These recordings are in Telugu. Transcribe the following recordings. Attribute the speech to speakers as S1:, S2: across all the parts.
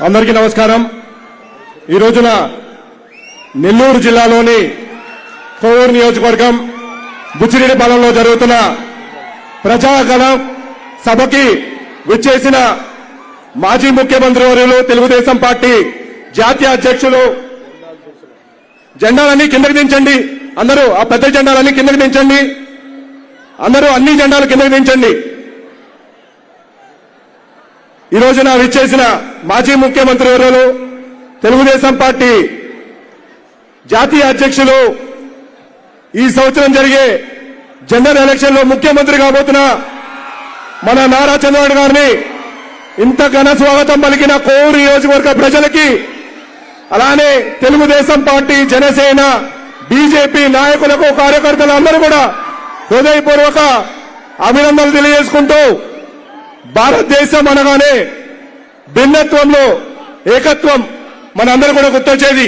S1: అందరికీ నమస్కారం। ఈ రోజున నెల్లూరు జిల్లాలోని కోవూరు నియోజకవర్గం బుచ్చిరెడ్డిపాలెంలో జరుగుతున్న ప్రజాగళం సభకి విచ్చేసిన మాజీ ముఖ్యమంత్రి వర్యులు తెలుగుదేశం పార్టీ జాతీయ అధ్యక్షులు జెండాలన్నీ కిందకి దించండి, అందరూ ఆ పెద్ద జెండాలన్నీ కిందకి దించండి, అందరూ అన్ని జెండాలు కిందకి దించండి। ఈ రోజున విచ్చేసిన మాజీ ముఖ్యమంత్రి వర్యులు తెలుగుదేశం పార్టీ జాతీయ అధ్యక్షులు ఈ సంవత్సరం జరిగే జనరల్ ఎలక్షన్ లో ముఖ్యమంత్రి కాబోతున్న మన నారా చంద్రబాబు గారిని ఇంత ఘన స్వాగతం పలికిన కోవూరు నియోజకవర్గ ప్రజలకి, అలానే తెలుగుదేశం పార్టీ, జనసేన, బీజేపీ నాయకులకు, కార్యకర్తలు అందరూ కూడా హృదయపూర్వక అభినందనలు తెలియజేసుకుంటూ, భారతదేశం అనగానే భిన్నత్వంలో ఏకత్వం మనందరూ కూడా గుర్తొచ్చేది।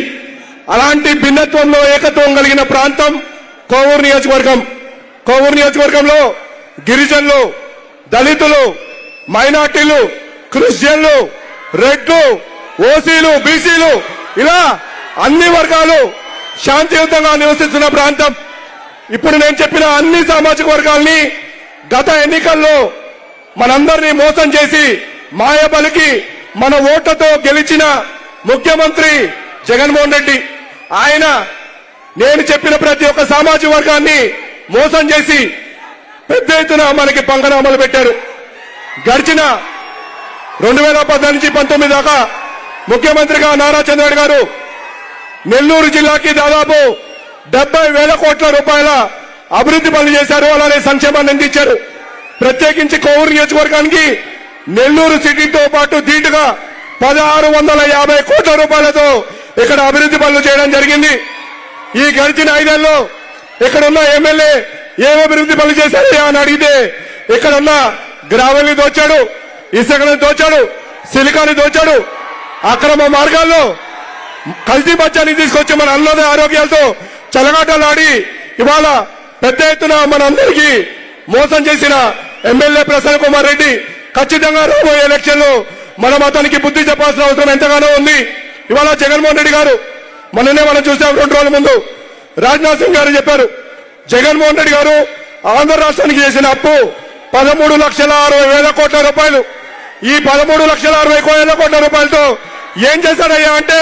S1: అలాంటి భిన్నత్వంలో ఏకత్వం కలిగిన ప్రాంతం కోవూరు నియోజకవర్గం। కోవూరు నియోజకవర్గంలో గిరిజనులు, దళితులు, మైనార్టీలు, క్రిస్టియన్లు, రెడ్లు, ఓసీలు, బీసీలు ఇలా అన్ని వర్గాలు శాంతియుతంగా నివసిస్తున్న ప్రాంతం। ఇప్పుడు నేను చెప్పిన అన్ని సామాజిక వర్గాల్ని గత ఎన్నికల్లో మనందరినీ మోసం చేసి మాయబలికి మన ఓట్లతో గెలిచిన ముఖ్యమంత్రి జగన్మోహన్ రెడ్డి, ఆయన నేను చెప్పిన ప్రతి ఒక్క సామాజిక వర్గాన్ని మోసం చేసి పెద్ద ఎత్తున మనకి పంగనామాలు పెట్టారు। గడిచిన 2014 నుంచి 19 దాకా ముఖ్యమంత్రిగా నారా చంద్రబాబు గారు నెల్లూరు జిల్లాకి దాదాపు 70,000 కోట్ల రూపాయల అభివృద్ధి పనులు చేశారు, అలానే సంక్షేమాన్ని అందించారు। ప్రత్యేకించి కోవూరు నియోజకవర్గానికి నెల్లూరు సిటీతో పాటు ధీటుగా 1650 కోట్ల రూపాయలతో ఇక్కడ అభివృద్ధి పనులు చేయడం జరిగింది। ఈ గడిచిన 5 ఏళ్లలో ఇక్కడున్న ఎమ్మెల్యే ఏం అభివృద్ధి పనులు చేశారయ్యా అని అడిగితే, ఇక్కడున్న గ్రావెల్ని దోచాడు, ఇసుకని దోచాడు, సిలికాని దోచాడు, అక్రమ మార్గాల్లో కల్తీ మద్యాన్ని తీసుకొచ్చి మన అన్నద ఆరోగ్యాలతో చలగాటలాడి ఇవాళ పెద్ద ఎత్తున మనందరికీ మోసం చేసిన ఎమ్మెల్యే ప్రసన్న కుమార్ రెడ్డి ఖచ్చితంగా రాబోయే ఎలక్షన్ లో మనం అతనికి బుద్ధి చెప్పాల్సిన అవసరం ఎంతగానో ఉంది। ఇవాళ జగన్మోహన్ రెడ్డి గారు మొన్ననే మనం చూసాం, 2 రోజుల ముందు రాజ్నాథ్ సింగ్ గారు చెప్పారు, జగన్మోహన్ రెడ్డి గారు ఆంధ్ర రాష్ట్రానికి చేసిన అప్పు 13,60,000 కోట్ల రూపాయలు। ఈ 13,60,000 కోట్ల రూపాయలతో ఏం చేశారయ్యా అంటే,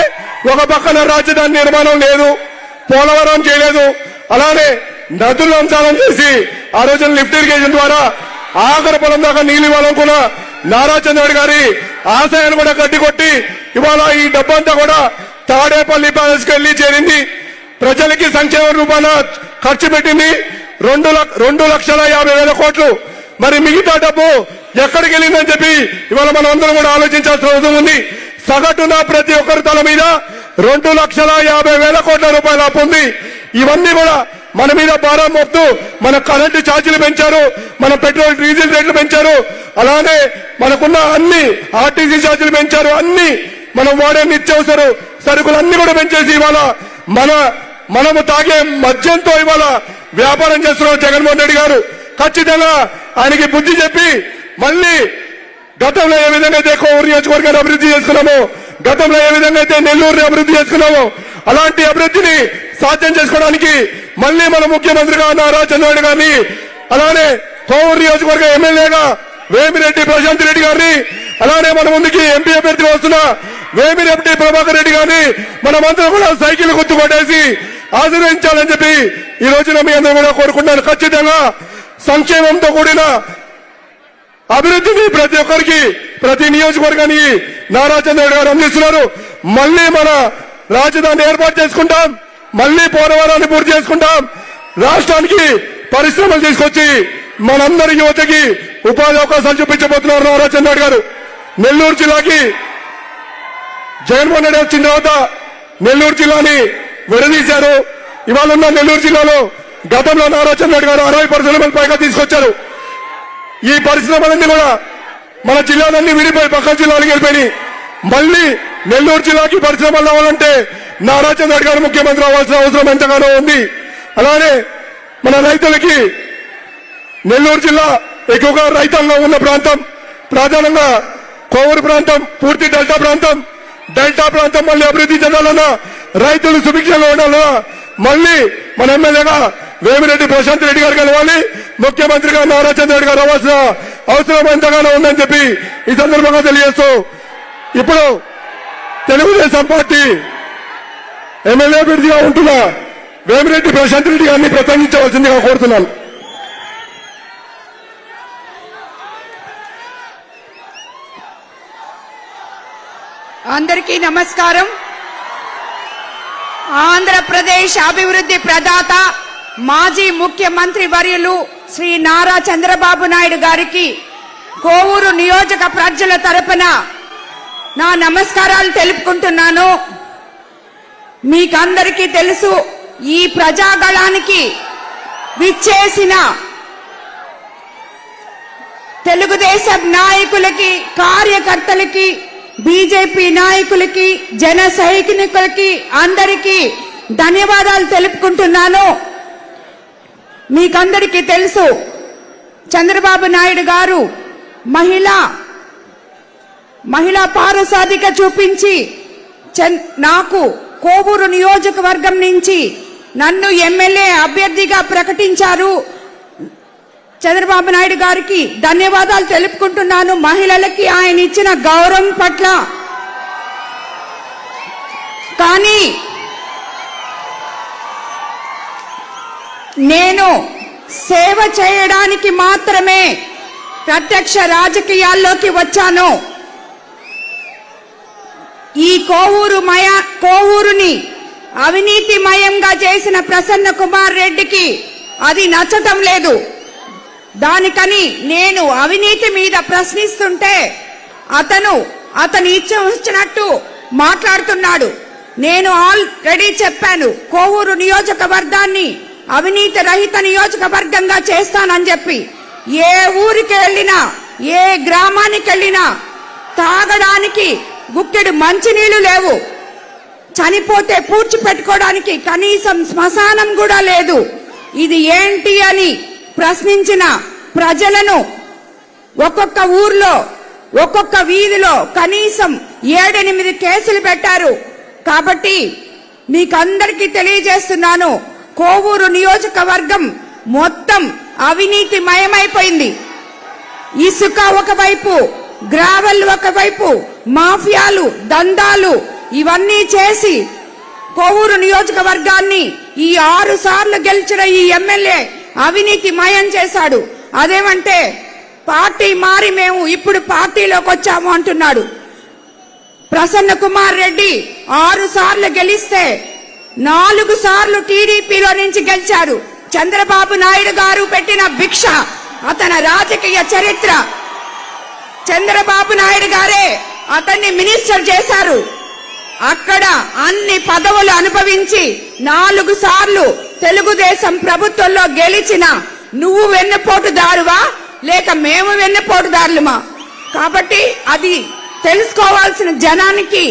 S1: ఒక పక్కన రాజధాని నిర్మాణం లేదు, పోలవరం చేయలేదు, అలానే నదులు అంశాలను చేసి ఆ రోజున లిఫ్ట్ ఇరిగేషన్ ద్వారా ఆఖరి పొలం దాకా నీళ్లు ఇవ్వాలనుకున్న నారా చంద్రబాబు గారి ఆశయాన్ని కూడా గడ్డికొట్టి ఇవాళ ఈ డబ్బంతా కూడా తాడేపల్లి ప్యాలెస్ కి వెళ్లి చేరింది। ప్రజలకి సంక్షేమ రూపాన ఖర్చు పెట్టింది 2,50,000 కోట్లు। మరి మిగతా డబ్బు ఎక్కడికి వెళ్ళిందని చెప్పి ఇవాళ మనం అందరం కూడా ఆలోచించాల్సిన అవసరం ఉంది। సగటున ప్రతి ఒక్కరి తల మీద 2,50,000 కోట్ల రూపాయల అప్పు ఉంది। ఇవన్నీ కూడా మన మీద భారం మోపుతూ మన కరెంటు ఛార్జీలు పెంచారు, మన పెట్రోల్ డీజిల్ రేట్లు పెంచారు, అలానే మనకున్న అన్ని ఆర్టీసీ ఛార్జీలు పెంచారు, అన్ని మనం వాడే నిత్యావసర సరుకులన్నీ కూడా పెంచేసి ఇవాళ మనము తాగే మద్యంతో ఇవాళ వ్యాపారం చేస్తున్నారు జగన్మోహన్ రెడ్డి గారు। ఖచ్చితంగా ఆయనకి బుద్ధి చెప్పి మళ్ళీ గతంలో ఏ విధంగా అయితే కోవూరు నియోజకవర్గాన్ని అభివృద్ధి చేసుకున్నామో, గతంలో ఏ విధంగా అయితే నెల్లూరుని అభివృద్ధి చేసుకున్నామో, అలాంటి అభివృద్ధిని సాధ్యం చేసుకోవడానికి మళ్ళీ మన ముఖ్యమంత్రిగా నారా చంద్రబాబు గారిని, అలానే కోవూరు నియోజకవర్గ ఎమ్మెల్యేగా వేమిరెడ్డి ప్రశాంత్ రెడ్డి గారిని, అలానే మన ముందుకి ఎంపీ అభ్యర్థిగా వస్తున్న వేమిరెడ్డి ప్రభాకర్ రెడ్డి గారిని మనమందరం కూడా సైకిల్ గుర్తు కొట్టేసి ఆశీర్వదించాలని చెప్పి ఈ రోజున మీ అందరూ కూడా కోరుకుంటున్నాను। ఖచ్చితంగా సంక్షేమంతో కూడిన అభివృద్ధిని ప్రతి ఒక్కరికి, ప్రతి నియోజకవర్గానికి నారా చంద్రబాబు గారు అందిస్తున్నారు। మళ్ళీ మన రాజధాని ఏర్పాటు చేసుకుంటాం, మళ్ళీ పోలవరాన్ని పూర్తి చేసుకుంటాం, రాష్ట్రానికి పరిశ్రమలు తీసుకొచ్చి మనందరి యువతకి ఉపాధి అవకాశాలు చూపించబోతున్నారు నారా చంద్రబాబు గారు। నెల్లూరు జిల్లాకి జగన్మోహన్ రెడ్డి వచ్చిన తర్వాత నెల్లూరు జిల్లాని విడదీశారు। ఇవాళ ఉన్న నెల్లూరు జిల్లాలో గతంలో నారా చంద్రబాబు గారు 60% పైగా తీసుకొచ్చారు। ఈ పరిశ్రమలన్నీ కూడా మన జిల్లాలన్నీ విడిపోయి పక్క జిల్లాలకు వెళ్ళిపోయి మళ్ళీ నెల్లూరు జిల్లాకి పరిశ్రమలు రావాలంటే నారా చంద్రబాబు గారు ముఖ్యమంత్రి అవ్వాల్సిన అవసరం ఎంతగానో ఉంది। అలానే మన రైతులకి నెల్లూరు జిల్లా ఎక్కువగా రైతాంగం ఉన్న ప్రాంతం, ప్రధానంగా కోవూరు ప్రాంతం, పూర్తి డెల్టా ప్రాంతం, డెల్టా ప్రాంతం మళ్ళీ అభివృద్ధి చెందాలన్నా, రైతులు సుభిక్షంగా ఉండాలన్నా మళ్ళీ మన ఎమ్మెల్యేగా వేమిరెడ్డి ప్రశాంత్ రెడ్డి గారు కలవాలి, ముఖ్యమంత్రిగా నారా చంద్రబాబు గారు రావాల్సిన అవసరం ఎంతగానో ఉందని చెప్పి ఈ సందర్భంగా తెలియజేస్తూ ఇప్పుడు తెలుగుదేశం పార్టీ ఎమ్మెల్యే అభ్యర్థిగా ఉంటున్న వేమిరెడ్డి ప్రశాంత్ రెడ్డి గారిని ప్రసంగించవలసిందిగా కోరుతున్నాను.
S2: అందరికీ నమస్కారం. ఆంధ్రప్రదేశ్ అభివృద్ధి ప్రదాత మాజీ ముఖ్యమంత్రి వర్యులు శ్రీ నారా చంద్రబాబు నాయుడు గారికి కోవూరు నియోజక ప్రజల తరపున నా నమస్కారాలు తెలుపుకుంటున్నాను. మీకందరికీ తెలుసు, ఈ ప్రజాగళానికి విచ్చేసిన తెలుగుదేశం నాయకులకి, కార్యకర్తలకి, బీజేపీ నాయకులకి, జన సైనికులకి అందరికీ ధన్యవాదాలు తెలుపుకుంటున్నాను. మీకందరికీ తెలుసు, చంద్రబాబు నాయుడు గారు మహిళా పారసాధిక చూపించి నాకు కోవూరు నియోజకవర్గం నుంచి నన్ను ఎమ్మెల్యే అభ్యర్థిగా ప్రకటించారు. చంద్రబాబు నాయుడు గారికి ధన్యవాదాలు తెలుపుకుంటున్నాను. మహిళలకి ఆయన ఇచ్చిన గౌరవం పట్ల. కానీ నేను సేవ చేయడానికి మాత్రమే ప్రత్యక్ష రాజకీయాల్లోకి వచ్చాను. ఈ కోవూరుని అవినీతిమయంగా చేసిన ప్రసన్న కుమార్ రెడ్డికి అది నచ్చటం లేదు. దానికని నేను అవినీతి మీద ప్రశ్నిస్తుంటే అతను ఇచ్చినట్టు మాట్లాడుతున్నాడు. నేను ఆల్రెడీ చెప్పాను, కోవూరు నియోజకవర్గాన్ని అవినీతి రహిత నియోజకవర్గంగా చేస్తానని చెప్పి. ఏ ఊరికి వెళ్ళినా, ఏ గ్రామానికి వెళ్ళినా తాగడానికి గుక్కెడు మంచినీళ్లు లేవు. చనిపోతే పూడ్చిపెట్టుకోవడానికి కనీసం శ్మశానం కూడా లేదు. ఇది ఏంటి అని ప్రశ్నించిన ప్రజలను ఒక్కొక్క ఊర్లో, ఒక్కొక్క వీధిలో కనీసం 7-8 కేసులు పెట్టారు. కాబట్టి మీకందరికీ తెలియజేస్తున్నాను, కోవూరు నియోజకవర్గం మొత్తం అవినీతి మయమైపోయింది. ఇసుక ఒకవైపు, గ్రావెల్ ఒకవైపు, మాఫియాలు, దందాలు ఇవన్నీ చేసి కోవూరు నియోజకవర్గాన్ని ఈ 6 సార్లు గెలిచిన ఈ ఎమ్మెల్యే అవినీతి మయం చేశాడు. అదేమంటే పార్టీ మారి మేము ఇప్పుడు పార్టీలోకి వచ్చాము అంటున్నాడు. ప్రసన్న కుమార్ రెడ్డి 6 సార్లు గెలిస్తే 4 సార్లు టీడీపీలో నుంచి గెలిచారు. చంద్రబాబు నాయుడు గారు పెట్టిన భిక్ష అతని రాజకీయ చరిత్ర. చంద్రబాబు నాయుడు గారే అతన్ని మినిస్టర్ చేశారు. అక్కడ అన్ని పదవులు అనుభవించి 4 సార్లు తెలుగుదేశం ప్రభుత్వంలో గెలిచిన నువ్వు వెన్నుపోటుదారువా లేక మేము వెన్నుపోటుదారులమా? కాబట్టి అది తెలుసుకోవాల్సిన జనానికి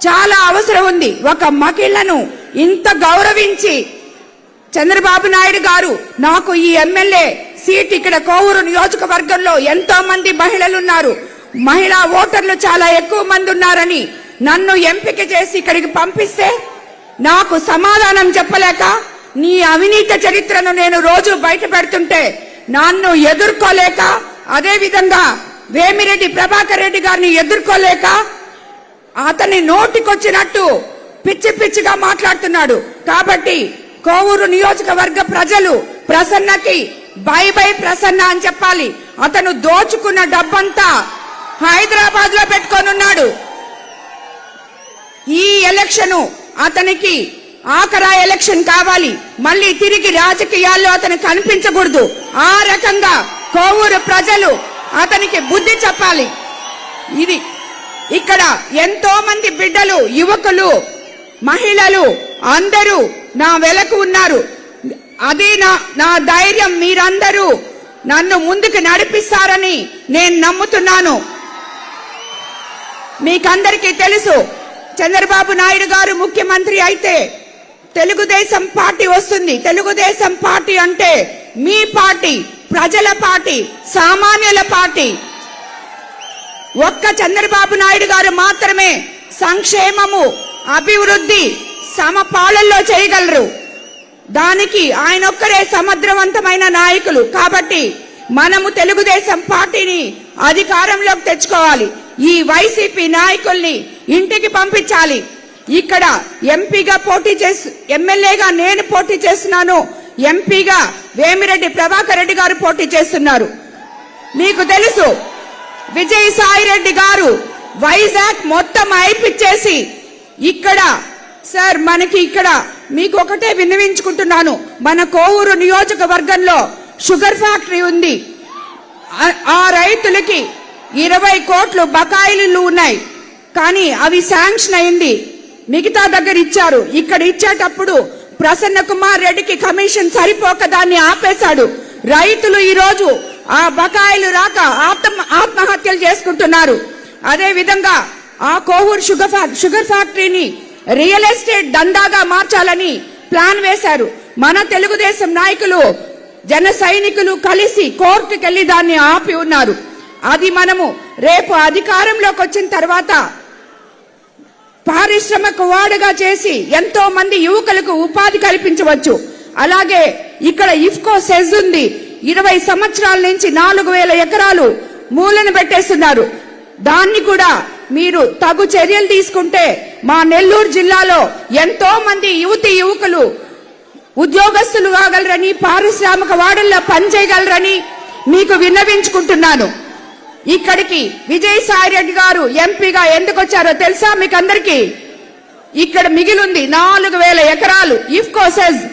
S2: చాలా అవసరం ఉంది. ఒక మహిళను ఇంత గౌరవించి చంద్రబాబు నాయుడు గారు నాకు ఈ ఎమ్మెల్యే సీట్ ఇక్కడ కోవూరు నియోజకవర్గంలో ఎంతో మంది మహిళలు ఉన్నారు, మహిళా ఓటర్లు చాలా ఎక్కువ మంది ఉన్నారని నన్ను ఎంపిక చేసి ఇక్కడికి పంపిస్తే నాకు సమాధానం చెప్పలేక నీ అవినీతి చరిత్రను నేను రోజు బయట పెడుతుంటే నన్ను ఎదుర్కోలేక, అదే విధంగా వేమిరెడ్డి ప్రభాకర్ రెడ్డి గారిని ఎదుర్కోలేక అతని నోటికొచ్చినట్టు పిచ్చి పిచ్చిగా మాట్లాడుతున్నాడు. కాబట్టి కోవూరు నియోజకవర్గ ప్రజలు ప్రసన్నకి బై బై ప్రసన్న అని చెప్పాలి. అతను దోచుకున్న డబ్బంతా హైదరాబాద్ లో పెట్టుకొనున్నాడు. ఈ ఎలక్షన్ అతనికి ఆఖరా ఎలక్షన్ కావాలి. మళ్ళీ తిరిగి రాజకీయాల్లో అతను కనిపించకూడదు. ఆ రకంగా కోవూరు ప్రజలు అతనికి బుద్ధి చెప్పాలి. ఇది ఇక్కడ ఎంతో మంది బిడ్డలు, యువకులు, మహిళలు అందరూ నా వెలకు ఉన్నారు. అది నా ధైర్యం. మీరందరూ నన్ను ముందుకు నడిపిస్తారని నేను నమ్ముతున్నాను. మీకందరికీ తెలుసు, చంద్రబాబు నాయుడు గారు ముఖ్యమంత్రి అయితే తెలుగుదేశం పార్టీ వస్తుంది. తెలుగుదేశం పార్టీ అంటే మీ పార్టీ, ప్రజల పార్టీ, సామాన్యుల పార్టీ. ఒక్క చంద్రబాబు నాయుడు గారు మాత్రమే సంక్షేమము అభివృద్ధి సమపాలనలో చేయగలరు. దానికి ఆయన ఒక్కరే సమర్థవంతమైన నాయకులు. కాబట్టి మనము తెలుగుదేశం పార్టీని అధికారంలోకి తెచ్చుకోవాలి. ఈ వైసీపీ నాయకుల్ని ఇంటికి పంపించాలి. ఇక్కడ ఎంపీగా పోటీ చేసి ఎమ్మెల్యేగా నేను పోటీ చేస్తున్నాను, ఎంపీగా వేమిరెడ్డి ప్రభాకర్ రెడ్డి గారు పోటీ చేస్తున్నారు. మీకు తెలుసు విజయసాయిరెడ్డి గారు వైజాగ్ మొత్తం అయిపిచ్చేసి ఇక్కడ సార్ మనకి ఇక్కడ మీకు ఒకటే విన్నవించుకుంటున్నాను, మన కోవూరు నియోజకవర్గంలో షుగర్ ఫ్యాక్టరీ ఉంది. ఆ రైతులకి 20 కోట్లు బకాయిలు ఉన్నాయి, కానీ అవి శాంక్షన్ అయింది, మిగతా దగ్గర ఇచ్చారు. ఇక్కడ ఇచ్చేటప్పుడు ప్రసన్న కుమార్ రెడ్డికి కమిషన్ సరిపోక దాన్ని ఆపేశాడు. రైతులు ఈ రోజు ఆ బకాయిలు రాక ఆత్మహత్యలు చేసుకుంటున్నారు. అదే విధంగా ఆ కోవూరు షుగర్ ఫ్యాక్టరీని రియల్ ఎస్టేట్ దందాగా మార్చాలని ప్లాన్ వేశారు. మన తెలుగుదేశం నాయకులు జన సైనికులు కలిసి కోర్టుకు వెళ్లి దాన్ని ఆపి ఉన్నారు. అది మనము రేపు అధికారంలోకి వచ్చిన తర్వాత పారిశ్రామిక వాడుగా చేసి ఎంతో మంది యువకులకు ఉపాధి కల్పించవచ్చు. అలాగే ఇక్కడ ఇఫ్కో సెజ్ ఉంది, 20 సంవత్సరాల నుంచి 4000 ఎకరాలు మూలన పెట్టేస్తున్నారు. దాన్ని కూడా మీరు తగు చర్యలు తీసుకుంటే మా నెల్లూరు జిల్లాలో ఎంతో మంది యువకులు ఉద్యోగస్తులు కాగలరని, పారిశ్రామిక వాడల్లో పనిచేయగలరని మీకు విన్నవించుకుంటున్నాను. ఇక్కడికి విజయసాయిరెడ్డి గారు ఎంపీగా ఎందుకు వచ్చారో తెలుసా మీకు అందరికీ? ఇక్కడ మిగిలింది 4000 ఎకరాలు ఇఫ్కో సెజ్,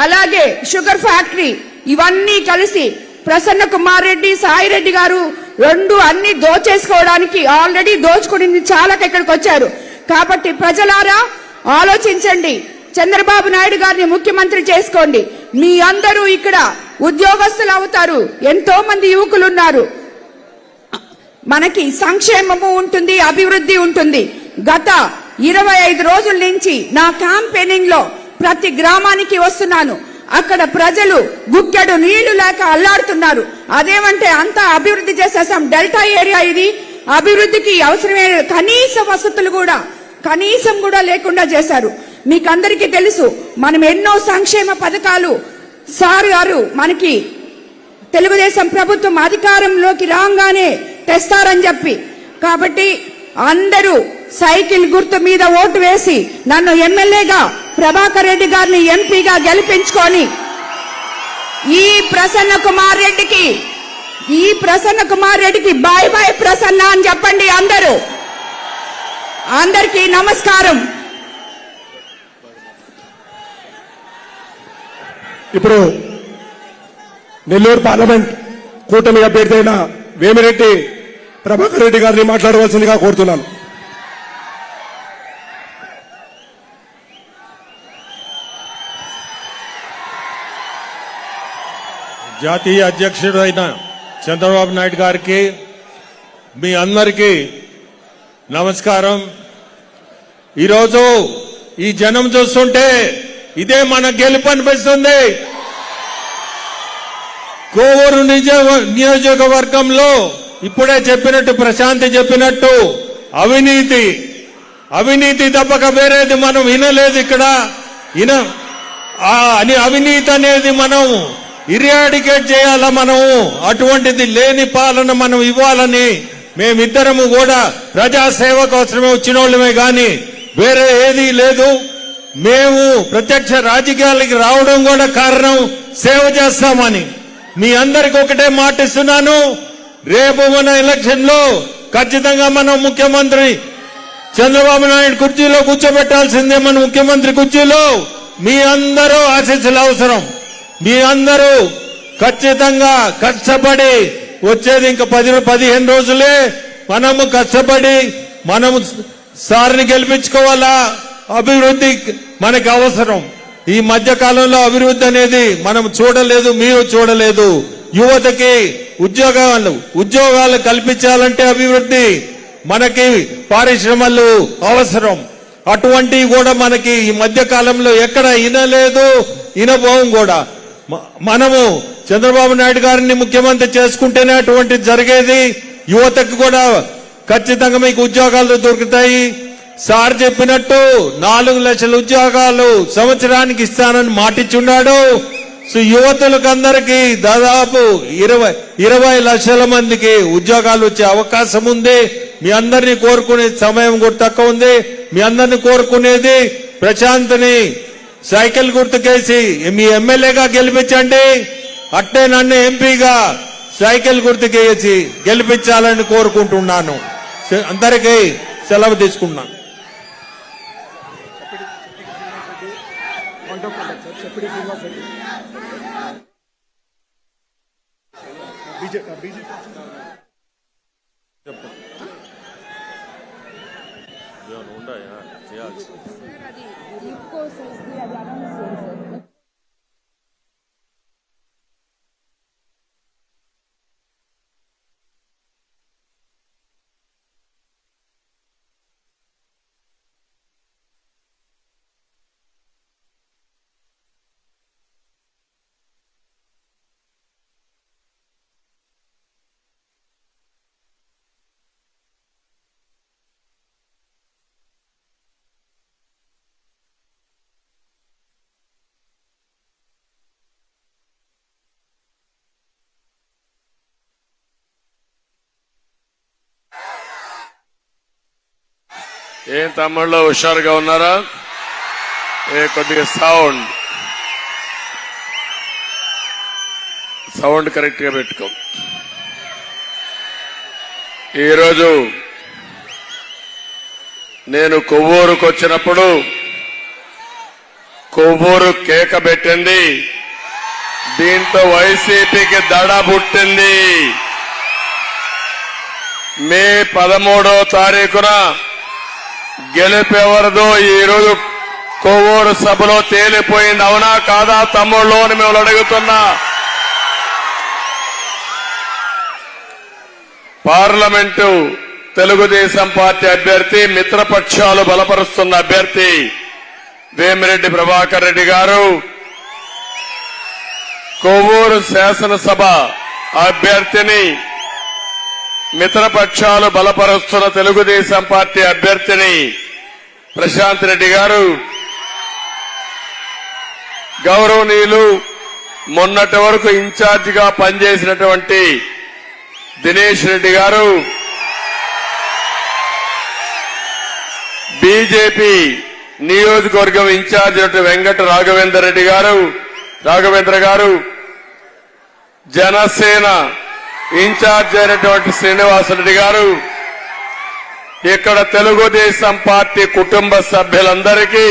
S2: అలాగే షుగర్ ఫ్యాక్టరీ, ఇవన్నీ కలిసి ప్రసన్న కుమార్ రెడ్డి, సాయిరెడ్డి గారు రెండు అన్ని దోచేసుకోవడానికి ఆల్రెడీ దోచుకుని చాలా ఇక్కడికి వచ్చారు. కాబట్టి ప్రజలారా ఆలోచించండి, చంద్రబాబు నాయుడు గారిని ముఖ్యమంత్రి చేసుకోండి. మీ అందరూ ఇక్కడ ఉద్యోగస్తులు అవుతారు, ఎంతో మంది యువకులు ఉన్నారు. మనకి సంక్షేమము ఉంటుంది, అభివృద్ధి ఉంటుంది. గత 25 రోజుల నుంచి నా క్యాంపెయినింగ్ లో ప్రతి గ్రామానికి వస్తున్నాను. అక్కడ ప్రజలు గుక్కెడు నీళ్లు లేక అల్లాడుతున్నారు. అదేమంటే అంతా అభివృద్ధి చేసేసాం, డెల్టా ఏరియా ఇది, అభివృద్ధికి అవసరమైన కనీస వసతులు కూడా కనీసం కూడా లేకుండా చేశారు. మీకు అందరికీ తెలుసు, మనం ఎన్నో సంక్షేమ పథకాలు సార్ గారు మనకి తెలుగుదేశం ప్రభుత్వం అధికారంలోకి రాగానే తెస్తారని చెప్పి. కాబట్టి అందరూ సైకిల్ గుర్తు మీద ఓటు వేసి నన్ను ఎమ్మెల్యేగా, ప్రభాకర్ రెడ్డి గారిని ఎంపీగా గెలిపించుకొని ఈ ప్రసన్న కుమార్ రెడ్డికి బాయ్ బాయ్ ప్రసన్న అని చెప్పండి అందరూ. అందరికీ నమస్కారం.
S1: ఇప్పుడు నెల్లూరు పార్లమెంట్ కూటమి అభ్యర్థి అయిన వేమిరెడ్డి ప్రభాకర్ రెడ్డి గారిని మాట్లాడవలసిందిగా కోరుతున్నాను.
S3: జాతీయ అధ్యక్షుడు అయిన చంద్రబాబు నాయుడు గారికి, మీ అందరికీ నమస్కారం. ఈరోజు ఈ జనం చూస్తుంటే ఇదే మన గెలుపు అనిపిస్తుంది. కోవూరు నియోజకవర్గంలో ఇప్పుడే చెప్పినట్టు, ప్రశాంతి చెప్పినట్టు, అవినీతి తప్పక వేరేది మనం వినలేదు ఇక్కడ. అవినీతి అనేది మనం ఇరాడికేట్ చేయాలా, మనం అటువంటిది లేని పాలన మనం ఇవ్వాలని మేమిద్దరము కూడా ప్రజాసేవ కోసమే వచ్చిన వాళ్ళమే గాని వేరే ఏదీ లేదు. మేము ప్రత్యక్ష రాజకీయాలకి రావడం కూడా కారణం సేవ చేస్తామని. మీ అందరికి ఒకటే మాటిస్తున్నాను, రేపు మన ఎలక్షన్ లో ఖచ్చితంగా మనం ముఖ్యమంత్రి చంద్రబాబు నాయుడు కుర్చీలో కూర్చోబెట్టాల్సిందే. మన ముఖ్యమంత్రి కుర్చీలో మీ అందరూ ఆశీస్సులు అవసరం. మీ అందరూ ఖచ్చితంగా కష్టపడి, వచ్చేది ఇంకా 10-15 రోజులే, మనము కష్టపడి మనము సార్ని గెలిపించుకోవాలా. అభివృద్ధి మనకి అవసరం. ఈ మధ్య కాలంలో అభివృద్ధి అనేది మనం చూడలేదు, మీరు చూడలేదు. యువతకి ఉద్యోగాలు కల్పించాలంటే అభివృద్ధి, మనకి పారిశ్రమలు అవసరం. అటువంటివి కూడా మనకి ఈ మధ్య కాలంలో ఎక్కడ వినలేదు, వినబోం కూడా. మనము చంద్రబాబు నాయుడు గారిని ముఖ్యమంత్రి చేసుకుంటేనే అటువంటి జరిగేది. యువతకు కూడా ఖచ్చితంగా మీకు ఉద్యోగాలు దొరుకుతాయి. సార్ చెప్పినట్టు 4 లక్షల ఉద్యోగాలు సంవత్సరానికి ఇస్తానని మాటిచ్చున్నాడు. సో యువతులకు అందరికీ దాదాపు 20 లక్షల మందికి ఉద్యోగాలు వచ్చే అవకాశం ఉంది. మీ అందరినీ కోరుకునే సమయం కూడా తక్కువ ఉంది. మీ అందరినీ కోరుకునేది ప్రశాంత్ని సైకిల్ గుర్తుకేసి మీ ఎమ్మెల్యేగా గెలిపించండి. అట్టే నన్ను ఎంపీగా సైకిల్ గుర్తుకేసి గెలిపించాలని కోరుకుంటున్నాను. అందరికీ సెలవు తీసుకున్నాను.
S4: ఏం తమ్ముళ్ళు హుషారుగా ఉన్నారా? కొద్దిగా సౌండ్ కరెక్ట్ గా పెట్టుకో. ఈరోజు నేను కొవ్వూరుకు వచ్చినప్పుడు కొవ్వూరు కేక పెట్టింది, దీంతో వైసీపీకి దడ పుట్టింది. మే 13వ తారీఖున గెలిపెవరదో ఈరోజు కొవ్వూరు సభలో తేలిపోయింది. అవునా కాదా తమ్ముళ్ళు అని మేము అడుగుతున్నా. పార్లమెంటు తెలుగుదేశం పార్టీ అభ్యర్థి, మిత్రపక్షాలు బలపరుస్తున్న అభ్యర్థి వేమిరెడ్డి ప్రభాకర్ రెడ్డి గారు, కొవ్వూరు శాసనసభ అభ్యర్థిని, మిత్రపక్షాలు బలపరుస్తున్న తెలుగుదేశం పార్టీ అభ్యర్థిని ప్రశాంత్ రెడ్డి గారు, గౌరవనీయులు మొన్నటి వరకు ఇన్ఛార్జిగా పనిచేసినటువంటి దినేష్ రెడ్డి గారు, బీజేపీ నియోజకవర్గం ఇన్ఛార్జి వెంకట రాఘవేంద్ర గారు, జనసేన ఇన్ఛార్జ్ అయినటువంటి శ్రీనివాసరెడ్డి గారు, ఇక్కడ తెలుగుదేశం పార్టీ కుటుంబ సభ్యులందరికీ,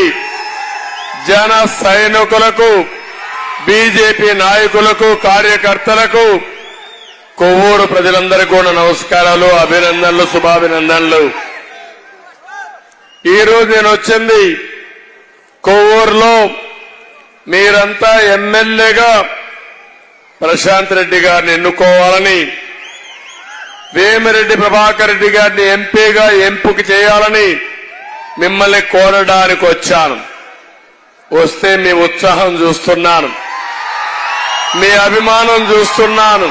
S4: జన సైనికులకు, బీజేపీ నాయకులకు, కార్యకర్తలకు, కొవ్వూరు ప్రజలందరికీ కూడా నమస్కారాలు, అభినందనలు, శుభాభినందనలు. ఈరోజు నేను వచ్చింది కొవ్వూరులో మీరంతా ఎమ్మెల్యేగా ప్రశాంత్ రెడ్డి గారిని ఎన్నుకోవాలని, వేమిరెడ్డి ప్రభాకర్ రెడ్డి గారిని ఎంపీగా ఎంపిక చేయాలని మిమ్మల్ని కోరడానికి వచ్చాను. వస్తే మీ ఉత్సాహం చూస్తున్నాను, మీ అభిమానం చూస్తున్నాను.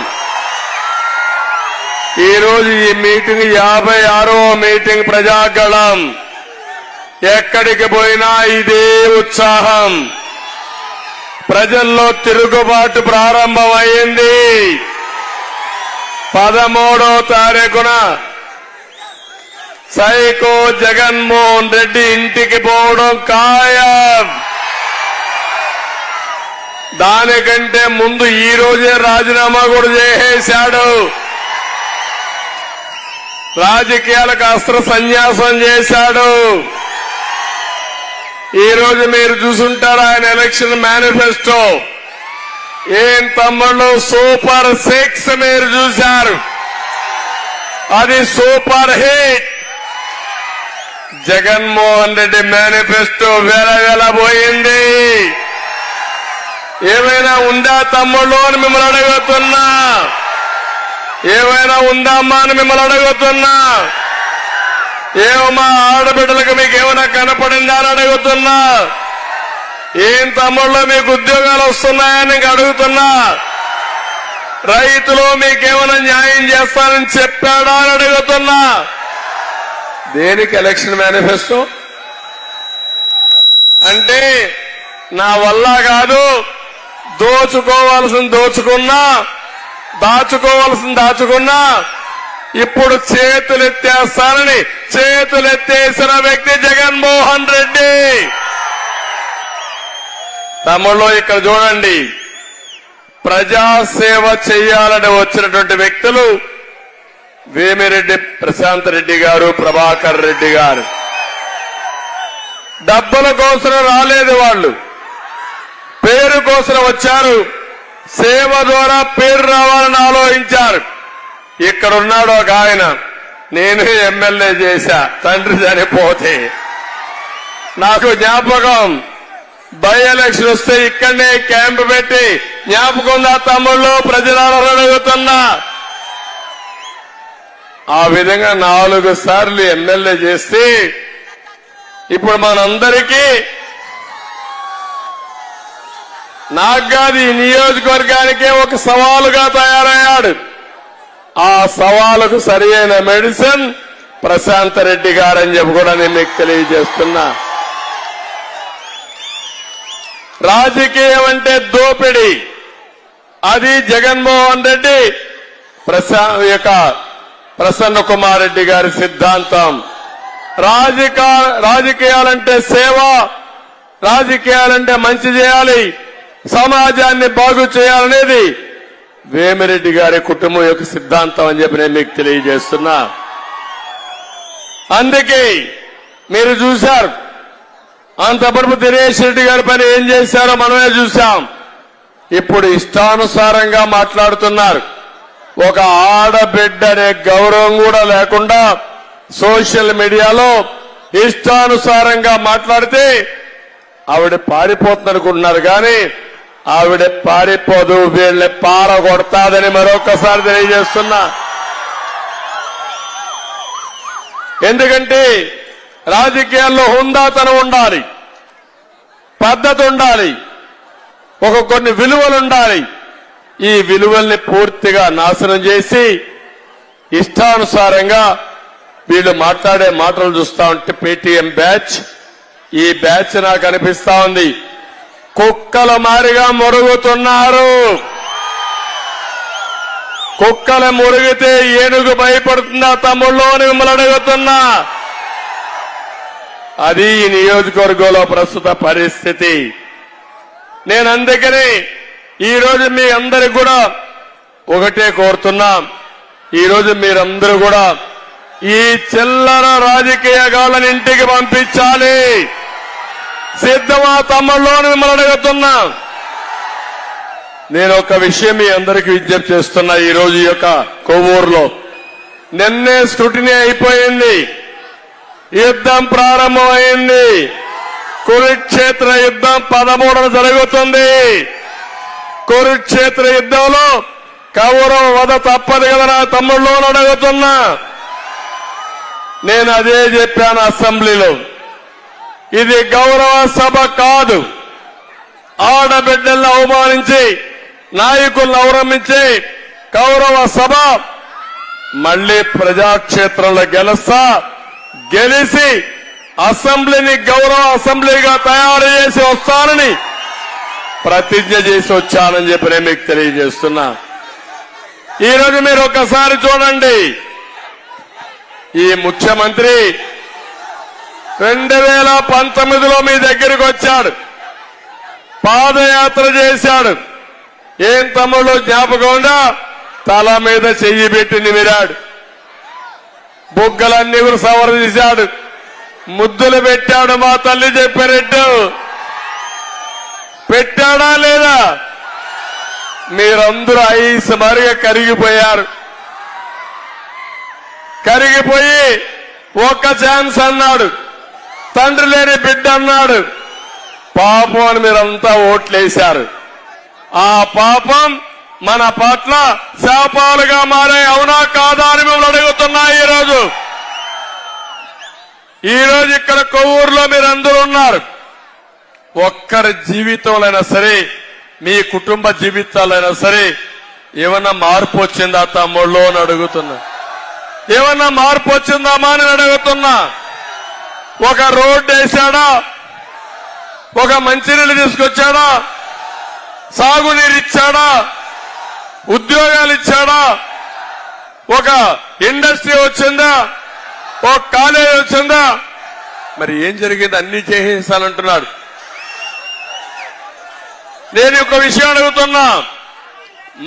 S4: ఈరోజు ఈ మీటింగ్ 56వ మీటింగ్ ప్రజాగళం. ఎక్కడికి పోయినా ఇదే ఉత్సాహం. ప్రజల్లో తిరుగుబాటు ప్రారంభమైంది. 13వ తారీఖున సైకో జగన్మోహన్ రెడ్డి ఇంటికి పోవడం ఖాయం. దానికంటే ముందు ఈ రోజే రాజీనామా కూడా చేసేశాడు. రాజకీయాలకు అస్త్ర సన్యాసం చేశాడు. ఈ రోజు మీరు చూసుంటారు ఆయన ఎలక్షన్ మేనిఫెస్టో. ఏం తమ్ముళ్ళు, సూపర్ 6 మీరు చూశారు, అది super hit. Jaganmohan Reddy manifesto వెలవెలబోయింది. ఏమైనా ఉందా తమ్ముళ్ళు అని మిమ్మల్ని అడుగుతున్నా. ఏమైనా ఉందామా అని మిమ్మల్ని అడుగుతున్నా. ఏమమ్మా ఆడబిడ్డలకు మీకు ఏమైనా కనపడిందా అని అడుగుతున్నా. ఏం తమ్ముళ్ళు మీకు ఉద్యోగాలు వస్తున్నాయని అడుగుతున్నా. రైతులు మీకేమైనా న్యాయం చేస్తానని చెప్పాడా అని అడుగుతున్నా. దేనికి ఎలక్షన్ మేనిఫెస్టో అంటే నా వల్ల కాదు, దోచుకోవాల్సింది దోచుకున్నా, దాచుకోవాల్సింది దాచుకున్నా, ఇప్పుడు చేతులెత్తేస్తానని చేతులెత్తేసిన వ్యక్తి జగన్మోహన్ రెడ్డి. తమలో ఇక్కడ చూడండి, ప్రజాసేవ చేయాలని వచ్చినటువంటి వ్యక్తులు వేమిరెడ్డి ప్రశాంత్ రెడ్డి గారు, ప్రభాకర్ రెడ్డి గారు. డబ్బుల కోసం రాలేదు, వాళ్ళు పేరు కోసం వచ్చారు. సేవ ద్వారా పేరు రావాలని ఆలోచించారు. ఇక్కడున్నాడు ఒక ఆయన, నేను ఎమ్మెల్యే చేశా తండ్రి చనిపోతే. నాకు జ్ఞాపకం, బై ఎలక్షన్ వస్తే ఇక్కడనే క్యాంప్ పెట్టి జ్ఞాపకం ఉందా తమ్ముళ్ళు, ప్రజలను అడుగుతున్నా. ఆ విధంగా 4 సార్లు ఎమ్మెల్యే చేస్తే ఇప్పుడు మనందరికీ, నాకు కాదు ఈ నియోజకవర్గానికే ఒక సవాలుగా తయారయ్యాడు. ఆ సవాలుకు సరియైన మెడిసిన్ ప్రశాంత్ రెడ్డి గారని చెప్పి కూడా నేను మీకు తెలియజేస్తున్నా. రాజకీయం అంటే దోపిడీ, అది జగన్మోహన్ రెడ్డి ప్రసన్న కుమార్ రెడ్డి గారి సిద్ధాంతం. రాజకీయాలంటే సేవ, రాజకీయాలంటే మంచి చేయాలి, సమాజాన్ని బాగు చేయాలనేది వేమిరెడ్డి గారి కుటుంబం యొక్క సిద్ధాంతం అని చెప్పి నేను మీకు తెలియజేస్తున్నా. అందుకే మీరు చూశారు అంతవరకు దినేష్ రెడ్డి గారి పని ఏం చేశారో మనమే చూశాం. ఇప్పుడు ఇష్టానుసారంగా మాట్లాడుతున్నారు. ఒక ఆడబిడ్డ అనే గౌరవం కూడా లేకుండా సోషల్ మీడియాలో ఇష్టానుసారంగా మాట్లాడితే ఆవిడ పారిపోతుందనుకుంటున్నారు, కానీ ఆవిడ పారిపోదు, వీళ్ళని పారగొడతాదని మరొకసారి తెలియజేస్తున్నా. ఎందుకంటే రాజకీయాల్లో హుందాతనం ఉండాలి, పద్ధతి ఉండాలి, కొన్ని విలువలు ఉండాలి. ఈ విలువల్ని పూర్తిగా నాశనం చేసి ఇష్టానుసారంగా వీళ్ళు మాట్లాడే మాటలు చూస్తా ఉంటే పేటీఎం బ్యాచ్, ఈ బ్యాచ్ నాకు అనిపిస్తా ఉంది కుక్కల మారిగా మురుగుతున్నారు. కుక్కలు మురిగితే ఏనుగు భయపడుతుందా తమ్ముళ్ళు అని మిమ్మల్ని అడుగుతున్నా. అది ఈ నియోజకవర్గంలో ప్రస్తుత పరిస్థితి. నేను అందుకని ఈరోజు మీ అందరికి కూడా ఒకటే కోరుతున్నా, ఈరోజు మీరందరూ కూడా ఈ చిల్లర రాజకీయగాళ్ళని ఇంటికి పంపించాలి. సిద్ధమా తమ్ముళ్ళు అని మిమ్మల్ని అడుగుతున్నా. నేను ఒక విషయం మీ అందరికీ విజ్ఞప్తి చేస్తున్నా. ఈ రోజు యొక్క కొవ్వూరులో నిన్నే స్క్రూటినీ అయిపోయింది, యుద్ధం ప్రారంభమైంది. కురుక్షేత్ర యుద్ధం 13న జరుగుతుంది. కురుక్షేత్ర యుద్ధంలో కౌరవ వధ తప్పదు కదా నా తమ్ముళ్ళు అని అడుగుతున్నా. నేను అదే చెప్పాను అసెంబ్లీలో, ఇది గౌరవ సభ కాదు. ఆడబిడ్డలను అవమానించి నాయకులను అవమానించి గౌరవ సభ. మళ్లీ ప్రజాక్షేత్రంలో గెలిచి అసెంబ్లీని గౌరవ అసెంబ్లీగా తయారు చేసి వస్తానని ప్రతిజ్ఞ చేసి వచ్చానని చెప్పి నేను మీకు తెలియజేస్తున్నా. ఈరోజు మీరు ఒక్కసారి చూడండి, ఈ ముఖ్యమంత్రి 2019లో మీ దగ్గరికి వచ్చాడు, పాదయాత్ర చేశాడు. ఏం తమ్ముళ్ళు జ్ఞాపకం ఉందా? తల మీద చెయ్యి పెట్టి నిమిరాడు, బుగ్గలన్నీ కూడా సవరదీశాడు, ముద్దులు పెట్టాడు. మా తల్లి చెప్పినట్టు పెట్టాడా లేదా? మీరందరూ ఐస్ మరిగా కరిగిపోయారు. కరిగిపోయి ఒక్క ఛాన్స్ అన్నాడు, తండ్రి లేని బిడ్డ అన్నాడు. పాపం అని మీరంతా ఓట్లేశారు. ఆ పాపం మన పట్ల శాపాలుగా మారే, అవునా కాదా అని మిమ్మల్ని అడుగుతున్నా. ఈరోజు ఇక్కడ కొవ్వూరులో మీరందరూ ఉన్నారు. ఒక్కరి జీవితంలోనైనా సరే, మీ కుటుంబ జీవితాలైనా సరే ఏమన్నా మార్పు వచ్చిందా తమ్ముళ్ళు అని అడుగుతున్నా. ఏమన్నా మార్పు వచ్చిందామా అని అడుగుతున్నా. ఒక రోడ్డు వేశాడా? ఒక మంచినీళ్ళు తీసుకొచ్చాడా? సాగునీరు ఇచ్చాడా? ఉద్యోగాలు ఇచ్చాడా? ఒక ఇండస్ట్రీ వచ్చిందా? ఒక కాలేజీ వచ్చిందా? మరి ఏం జరిగింది? అన్ని చేసేసానంటున్నాడు. నేను ఒక విషయం అడుగుతున్నా.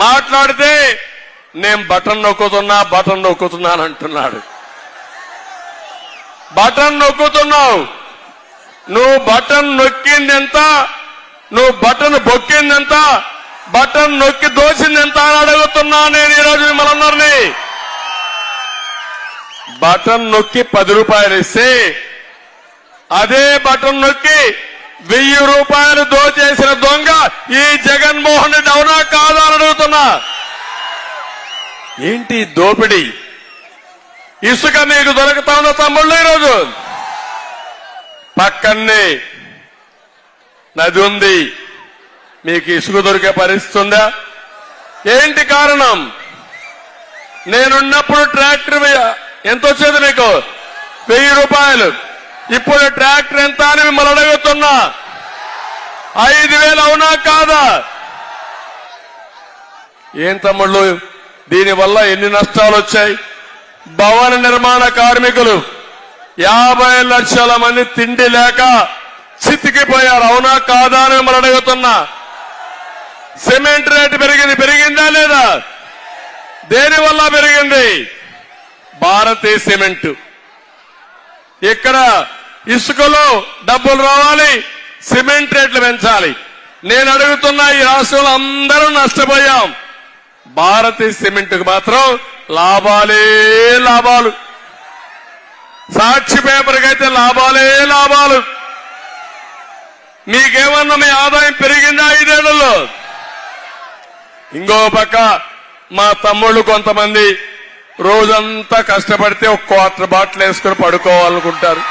S4: మాట్లాడితే నేను బటన్ నొక్కుతున్నాను అంటున్నాడు. బటన్ నొక్కుతున్నావు. నువ్వు బటన్ నొక్కిందెంత? నువ్వు బటన్ బొక్కిందెంత? బటన్ నొక్కి దోసిందెంత అని అడుగుతున్నా నేను ఈరోజు మిమ్మల్ని. బటన్ నొక్కి 10 రూపాయలు ఇస్తే అదే బటన్ నొక్కి 1000 రూపాయలు దోచేసిన దొంగ ఈ జగన్మోహన్ రెడ్డి అవునా కాదా అని అడుగుతున్నా. ఏంటి దోపిడీ? ఇసుక మీకు దొరుకుతా ఉందా తమ్ముళ్ళు? ఈరోజు పక్కనే నది ఉంది, మీకు ఇసుక దొరికే పరిస్థితి ఉందా? ఏంటి కారణం? నేనున్నప్పుడు ట్రాక్టర్ ఎంత వచ్చేది మీకు? 1000 రూపాయలు. ఇప్పుడు ట్రాక్టర్ ఎంత అని మిమ్మల్ని అడుగుతున్నా. 5000 అవునా కాదా? ఏం తమ్ముళ్ళు, దీనివల్ల ఎన్ని నష్టాలు వచ్చాయి? భవన నిర్మాణ కార్మికులు 50 లక్షల మంది తిండి లేక చితికిపోయారు. అవునా కాదా అని మిమ్మల్ని అడుగుతున్నా. సిమెంట్ రేటు పెరిగిందా లేదా? దేనివల్ల పెరిగింది? భారతీయ సిమెంట్. ఇక్కడ ఇసుకలో డబ్బులు రావాలి, సిమెంట్ రేట్లు పెంచాలి. నేను అడుగుతున్నా, ఈ రాష్ట్రంలో అందరూ నష్టపోయాం. భారతీయ సిమెంట్కు మాత్రం లాభాలు. సాక్షి పేపర్కి అయితే లాభాలు. మీకేమన్నా మీ ఆదాయం పెరిగిందా 5 ఏళ్లలో? ఇంకో పక్క మా తమ్ముళ్ళు కొంతమంది రోజంతా కష్టపడితే ఒక క్వార్టర్ బాటిల్ వేసుకుని పడుకోవాలనుకుంటారు.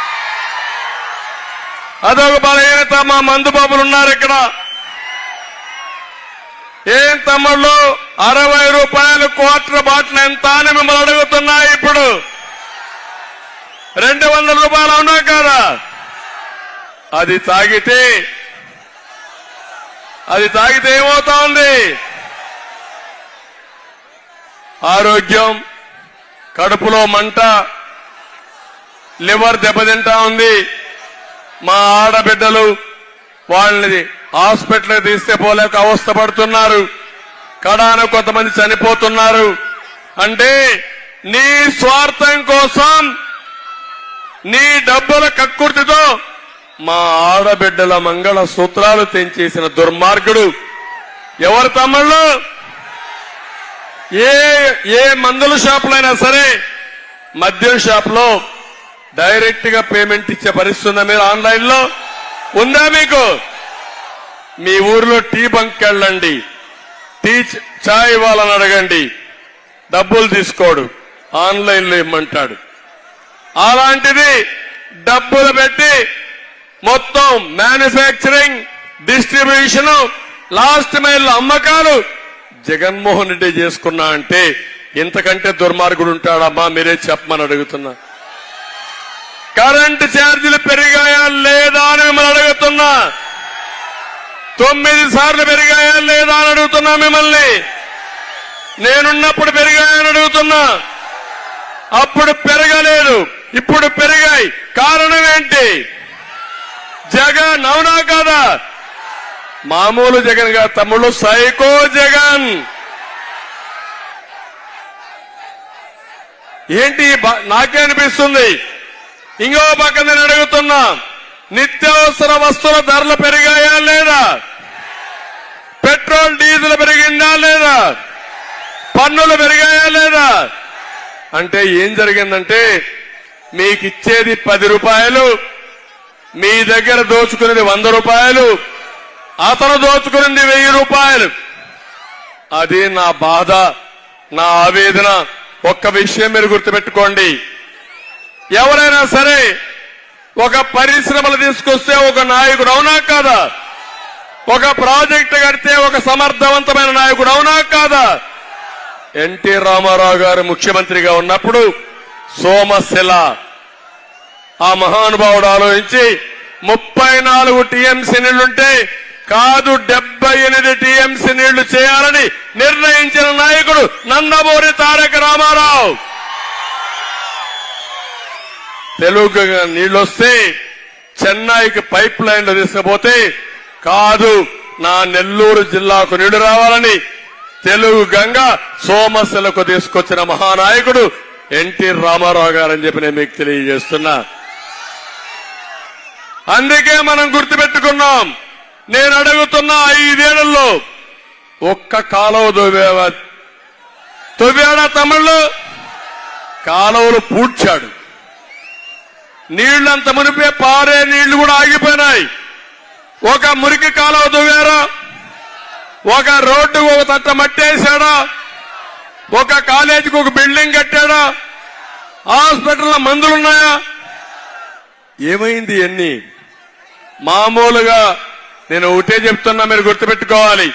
S4: అదొక బలహీనత. మా మందు బాబులు ఉన్నారు ఇక్కడ. ఏం తమ్ముళ్ళు, 60 రూపాయలు క్వార్టర్ బాటిల్ ఎంత అని మిమ్మల్ని అడుగుతున్నా. ఇప్పుడు 200 రూపాయలు అవునా కాదా? అది తాగితే ఏమవుతా ఉంది? ఆరోగ్యం, కడుపులో మంట, లివర్ దెబ్బతింటా ఉంది. మా ఆడబిడ్డలు వాళ్ళని హాస్పిటల్కి తీస్తే పోలేక అవస్థపడుతున్నారు. కడాన కొంతమంది చనిపోతున్నారు. అంటే నీ స్వార్థం కోసం, నీ డబ్బుల కక్కుర్తితో మా ఆడబిడ్డల మంగళ సూత్రాలు తెంచేసిన దుర్మార్గుడు ఎవరు తమ్ముళ్ళు? ఏ మందుల షాపులైనా సరే, మద్యం షాపులో డైరెక్ట్ గా పేమెంట్ ఇచ్చే పరిస్థితి ఉందా? మీరు ఆన్లైన్ లో ఉందా మీకు? మీ ఊర్లో టీ బంక్ వెళ్ళండి, చాయ్ ఇవ్వాలని అడగండి, డబ్బులు తీసుకోడు, ఆన్లైన్ లో ఇమ్మంటాడు. అలాంటిది డబ్బులు పెట్టి మొత్తం మ్యానుఫ్యాక్చరింగ్, డిస్ట్రిబ్యూషన్, లాస్ట్ మైల్ అమ్మకాలు జగన్మోహన్ రెడ్డి చేసుకున్నా అంటే ఇంతకంటే దుర్మార్గుడు ఉంటాడమ్మా? మీరే చెప్పమని అడుగుతున్నా. కరెంటు ఛార్జీలు పెరిగాయా లేదా అని మిమ్మల్ని అడుగుతున్నా. 9 సార్లు పెరిగాయా లేదా అని అడుగుతున్నా మిమ్మల్ని. నేనున్నప్పుడు పెరిగాయని అడుగుతున్నా. అప్పుడు పెరగలేదు, ఇప్పుడు పెరిగాయి. కారణం ఏంటి? జగన్. అవునా కాదా? మామూలు జగన్ గా తమ్ముళ్ళు, సైకో జగన్. ఏంటి నాకే అనిపిస్తుంది. ఇంకో పక్క నేను అడుగుతున్నా, నిత్యావసర వస్తువుల ధరలు పెరిగాయా లేదా? పెట్రోల్ డీజిల్ పెరిగిందా లేదా? పన్నులు పెరిగాయా లేదా? అంటే ఏం జరిగిందంటే, మీకు ఇచ్చేది 10 రూపాయలు, మీ దగ్గర దోచుకునేది 100 రూపాయలు, అతను దోచుకునేది 1000 రూపాయలు. అది నా బాధ, నా ఆవేదన. ఒక్క విషయం మీరు గుర్తుపెట్టుకోండి, ఎవరైనా సరే ఒక పరిశ్రమలు తీసుకొస్తే ఒక నాయకుడు, అవునా కాదా? ఒక ప్రాజెక్టు కడితే ఒక సమర్థవంతమైన నాయకుడు, అవునా కాదా? ఎన్టీ రామారావు గారు ముఖ్యమంత్రిగా ఉన్నప్పుడు సోమశిల. ఆ మహానుభావుడు ఆలోచించి 34 టీఎంసీ నీళ్లుంటే కాదు 78 టీఎంసీ నీళ్లు చేయాలని నిర్ణయించిన నాయకుడు నందమూరి తారక రామారావు. తెలుగు నీళ్లొస్తే చెన్నైకి పైప్ లైన్లు తీసుకుపోతే కాదు నా నెల్లూరు జిల్లాకు నీళ్లు రావాలని తెలుగు గంగ సోమశిలకు తీసుకొచ్చిన మహానాయకుడు ఎన్టీ రామారావు గారని చెప్పి నేను మీకు తెలియజేస్తున్నా. అందుకే మనం గుర్తుపెట్టుకున్నాం. నేను అడుగుతున్న 5 ఏళ్లలో ఒక్క కాలువ తవ్వాడా తమిళ్లు? కాలువలు పూడ్చాడు. నీళ్లంత మునిపే పారే నీళ్లు కూడా ఆగిపోయినాయి. ఒక మురికి కాలువ తవ్వారా? ఒక రోడ్డుకు ఒక తట్ట మట్టేశాడా? ఒక కాలేజీకి ఒక బిల్డింగ్ కట్టాడా? హాస్పిటల్లో మందులున్నాయా? ఏమైంది? ఎన్ని మామూలుగా నేను ఒకటే చెప్తున్నా, మీరు గుర్తుపెట్టుకోవాలి.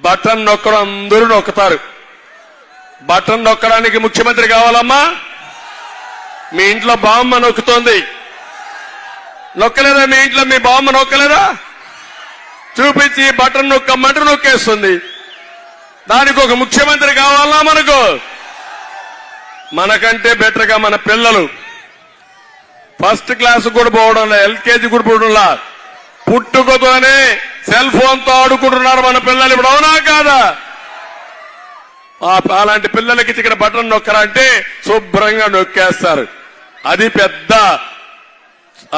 S4: బటన్ నొక్కడం అందరూ నొక్కుతారు. బటన్ నొక్కడానికి ముఖ్యమంత్రి కావాలమ్మా? మీ ఇంట్లో బామ్మ నొక్కుతోంది, నొక్కలేదా? మీ ఇంట్లో మీ బామ్మ నొక్కలేదా? చూపించి బటన్ నొక్కమంటే నొక్కేస్తుంది. దానికి ఒక ముఖ్యమంత్రి కావాలా మనకు? మనకంటే బెటర్ గా మన పిల్లలు ఫస్ట్ క్లాస్ కూడా పోవడంలా, ఎల్కేజీ కూడా పోవడంలా, పుట్టుకతోనే సెల్ ఫోన్ తో ఆడుకుంటున్నారు మన పిల్లలు. ఇప్పుడు అవునా కాదా? అలాంటి పిల్లలకి ఇక్కడ బటన్ నొక్కరంటే శుభ్రంగా నొక్కేస్తారు. అది పెద్ద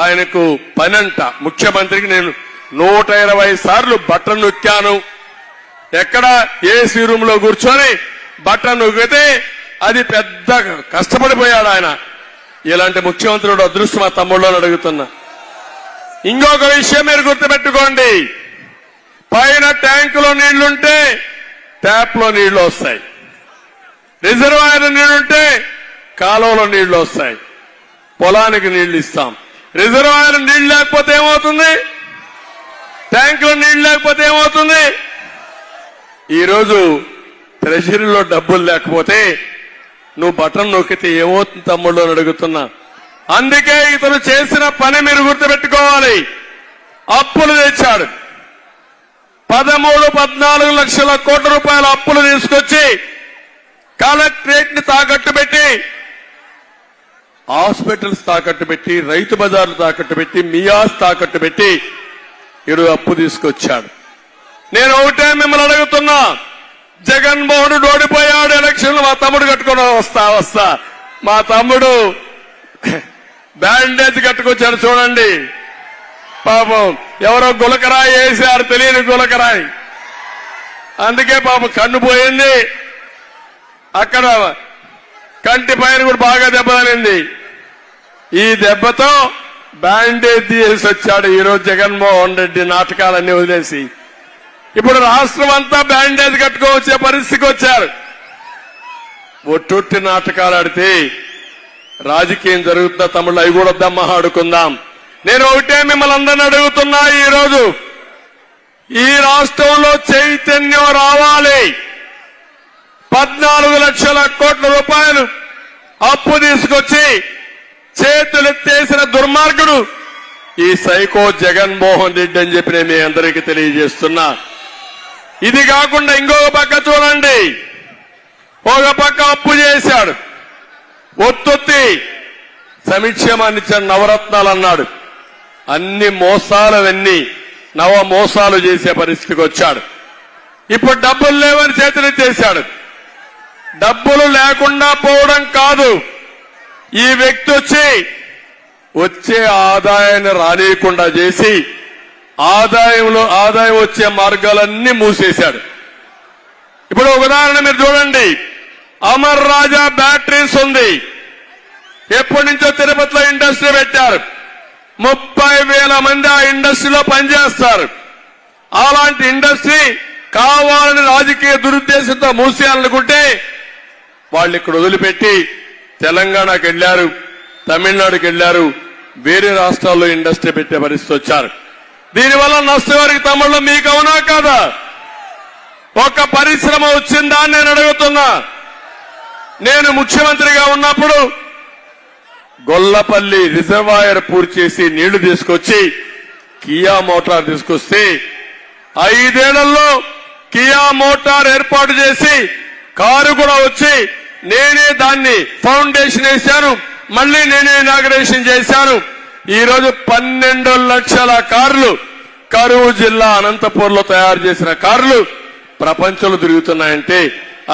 S4: ఆయనకు పనంట. ముఖ్యమంత్రికి నేను 120 సార్లు బటన్ నొక్కాను. ఎక్కడ ఏసీ రూమ్ లో కూర్చొని బటన్ నొక్కితే అది పెద్ద కష్టపడిపోయాడు ఆయన. ఇలాంటి ముఖ్యమంత్రుడు అదృష్టం మా తమ్ముళ్ళని అడుగుతున్నా. ఇంకొక విషయం మీరు గుర్తుపెట్టుకోండి. పైన ట్యాంకులో నీళ్లుంటే ట్యాప్ లో నీళ్లు వస్తాయి. రిజర్వాయర్ నీళ్లుంటే కాలువలో నీళ్లు వస్తాయి. పొలానికి నీళ్లు ఇస్తాం. రిజర్వాయర్ నీళ్లు లేకపోతే ఏమవుతుంది? ట్యాంకులో నీళ్లు లేకపోతే ఏమవుతుంది? ఈరోజు ట్రెజరీలో డబ్బులు లేకపోతే నువ్వు బటన్ నొక్కితే ఏమవుతుంది తమ్ముళ్ళు అని అడుగుతున్నా. అందుకే ఇతను చేసిన పని మీరు గుర్తుపెట్టుకోవాలి. అప్పులు తెచ్చాడు. 13-14 లక్షల కోట్ల రూపాయల అప్పులు తీసుకొచ్చి కలెక్టరేట్ ని తాకట్టు పెట్టి, హాస్పిటల్స్ తాకట్టు పెట్టి, రైతు బజార్లు తాకట్టు పెట్టి, మియాస్ తాకట్టు పెట్టి ఈరోజు అప్పు తీసుకొచ్చాడు. నేను ఒకటే మిమ్మల్ని అడుగుతున్నా. జగన్మోహనుడు ఓడిపోయాడు ఎలక్షన్లు. మా తమ్ముడు కట్టుకుని వస్తా మా తమ్ముడు బ్యాండేజ్ కట్టుకొచ్చాడు చూడండి. పాపం ఎవరో గులకరాయి వేశారు, తెలియని గులకరాయి. అందుకే పాపం కన్ను పోయింది. అక్కడ కంటి పైన కూడా బాగా దెబ్బతలింది. ఈ దెబ్బతో బ్యాండేజ్ తీసి వచ్చాడు ఈరోజు జగన్మోహన్ రెడ్డి. నాటకాలన్నీ వదిలేసి ఇప్పుడు రాష్ట్రం అంతా బ్యాండేజ్ కట్టుకోవచ్చే పరిస్థితికి వచ్చారు. ఒట్టొట్టి నాటకాలు ఆడితే రాజకీయం జరుగుతున్న తమిళ అవి కూడా దమ్మ ఆడుకుందాం. నేను ఒకటే మిమ్మల్ని అందరినీ అడుగుతున్నా. ఈరోజు ఈ రాష్ట్రంలో చైతన్యం రావాలి. 14 లక్షల కోట్ల రూపాయలు అప్పు తీసుకొచ్చి చేతులెత్తేసిన దుర్మార్గుడు ఈ సైకో జగన్మోహన్ రెడ్డి అని చెప్పి నేను మీ అందరికీ తెలియజేస్తున్నా. ఇది కాకుండా ఇంకొక పక్క చూడండి. ఒక పక్క అప్పు చేశాడు, ఒత్తొత్తి సంక్షేమాన్ని ఇచ్చాడు, నవరత్నాలు అన్నాడు. అన్ని మోసాలవన్నీ నవ మోసాలు చేసే పరిస్థితికి వచ్చాడు. ఇప్పుడు డబ్బులు లేవని చేతులెత్తేశాడు. డబ్బులు లేకుండా పోవడం కాదు, ఈ వ్యక్తి వచ్చే ఆదాయాన్ని రానియకుండా చేసి ఆదాయం వచ్చే మార్గాలన్నీ మూసేశాడు. ఇప్పుడు ఒక ఉదాహరణ మీరు చూడండి. అమర్ రాజా బ్యాటరీస్ ఉంది. ఎప్పటి నుంచో తిరుపతిలో ఇండస్ట్రీ పెట్టారు. 30,000 మంది ఆ ఇండస్ట్రీలో పనిచేస్తారు. అలాంటి ఇండస్ట్రీ కావాలని రాజకీయ దురుద్దేశంతో మూసేయాలనుకుంటే వాళ్ళు ఇక్కడ వదిలిపెట్టి తెలంగాణకు వెళ్లారు, తమిళనాడుకి వెళ్లారు, వేరే రాష్ట్రాల్లో ఇండస్ట్రీ పెట్టే పరిస్థితి వచ్చారు. దీనివల్ల నష్టం వారికి తమిళలో మీకు అవునా కాదా? ఒక పరిశ్రమ వచ్చిందా అని నేను అడుగుతున్నా. నేను ముఖ్యమంత్రిగా ఉన్నప్పుడు గొల్లపల్లి రిజర్వాయర్ పూర్తి చేసి నీళ్లు తీసుకొచ్చి కియా మోటార్ తీసుకొస్తే 5 ఏళ్లలో కియా మోటార్ ఏర్పాటు చేసి కారు కూడా వచ్చి నేనే దాన్ని ఫౌండేషన్ వేశాను, మళ్ళీ నేనే ఇనాగరేషన్ చేశాను. ఈ రోజు 12 లక్షల కార్లు కరూరు జిల్లా అనంతపూర్లో తయారు చేసిన కార్లు ప్రపంచంలో తిరుగుతున్నాయంటే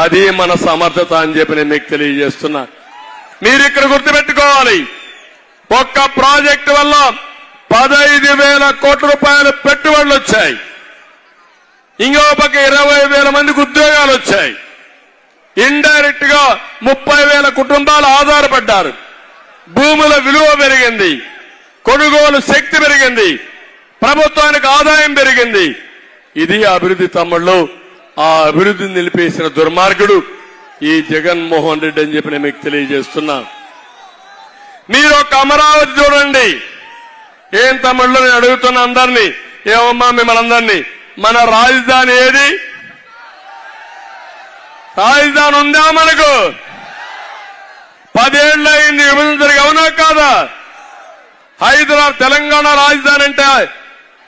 S4: అది మన సమర్థత అని చెప్పి నేను మీకు తెలియజేస్తున్నా. మీరు ఇక్కడ గుర్తుపెట్టుకోవాలి, ఒక్క ప్రాజెక్టు వల్ల 15,000 కోట్ల రూపాయల పెట్టుబడులు వచ్చాయి. ఇంకో పక్క 20,000 మందికి ఉద్యోగాలు వచ్చాయి. ఇండైరెక్ట్ గా 30,000 కుటుంబాలు ఆధారపడ్డారు. భూముల విలువ పెరిగింది, కొనుగోలు శక్తి పెరిగింది, ప్రభుత్వానికి ఆదాయం పెరిగింది. ఇది అభివృద్ధి తమ్ముళ్ళు. ఆ అభివృద్ధిని నిలిపేసిన దుర్మార్గుడు ఈ జగన్మోహన్ రెడ్డి అని చెప్పి నేను మీకు తెలియజేస్తున్నా. మీరు ఒక అమరావతి చూడండి. ఏం తమ్ముళ్ళు నేను అడుగుతున్నా అందరినీ, ఏమమ్మా మిమ్మల్ని అందరినీ, మన రాజధాని ఏది? రాజధాని ఉందా మనకు? 10 ఏళ్ళు అయింది విభజన జరిగి, అవునా కాదా? హైదరాబాద్ తెలంగాణ రాజధాని అంటే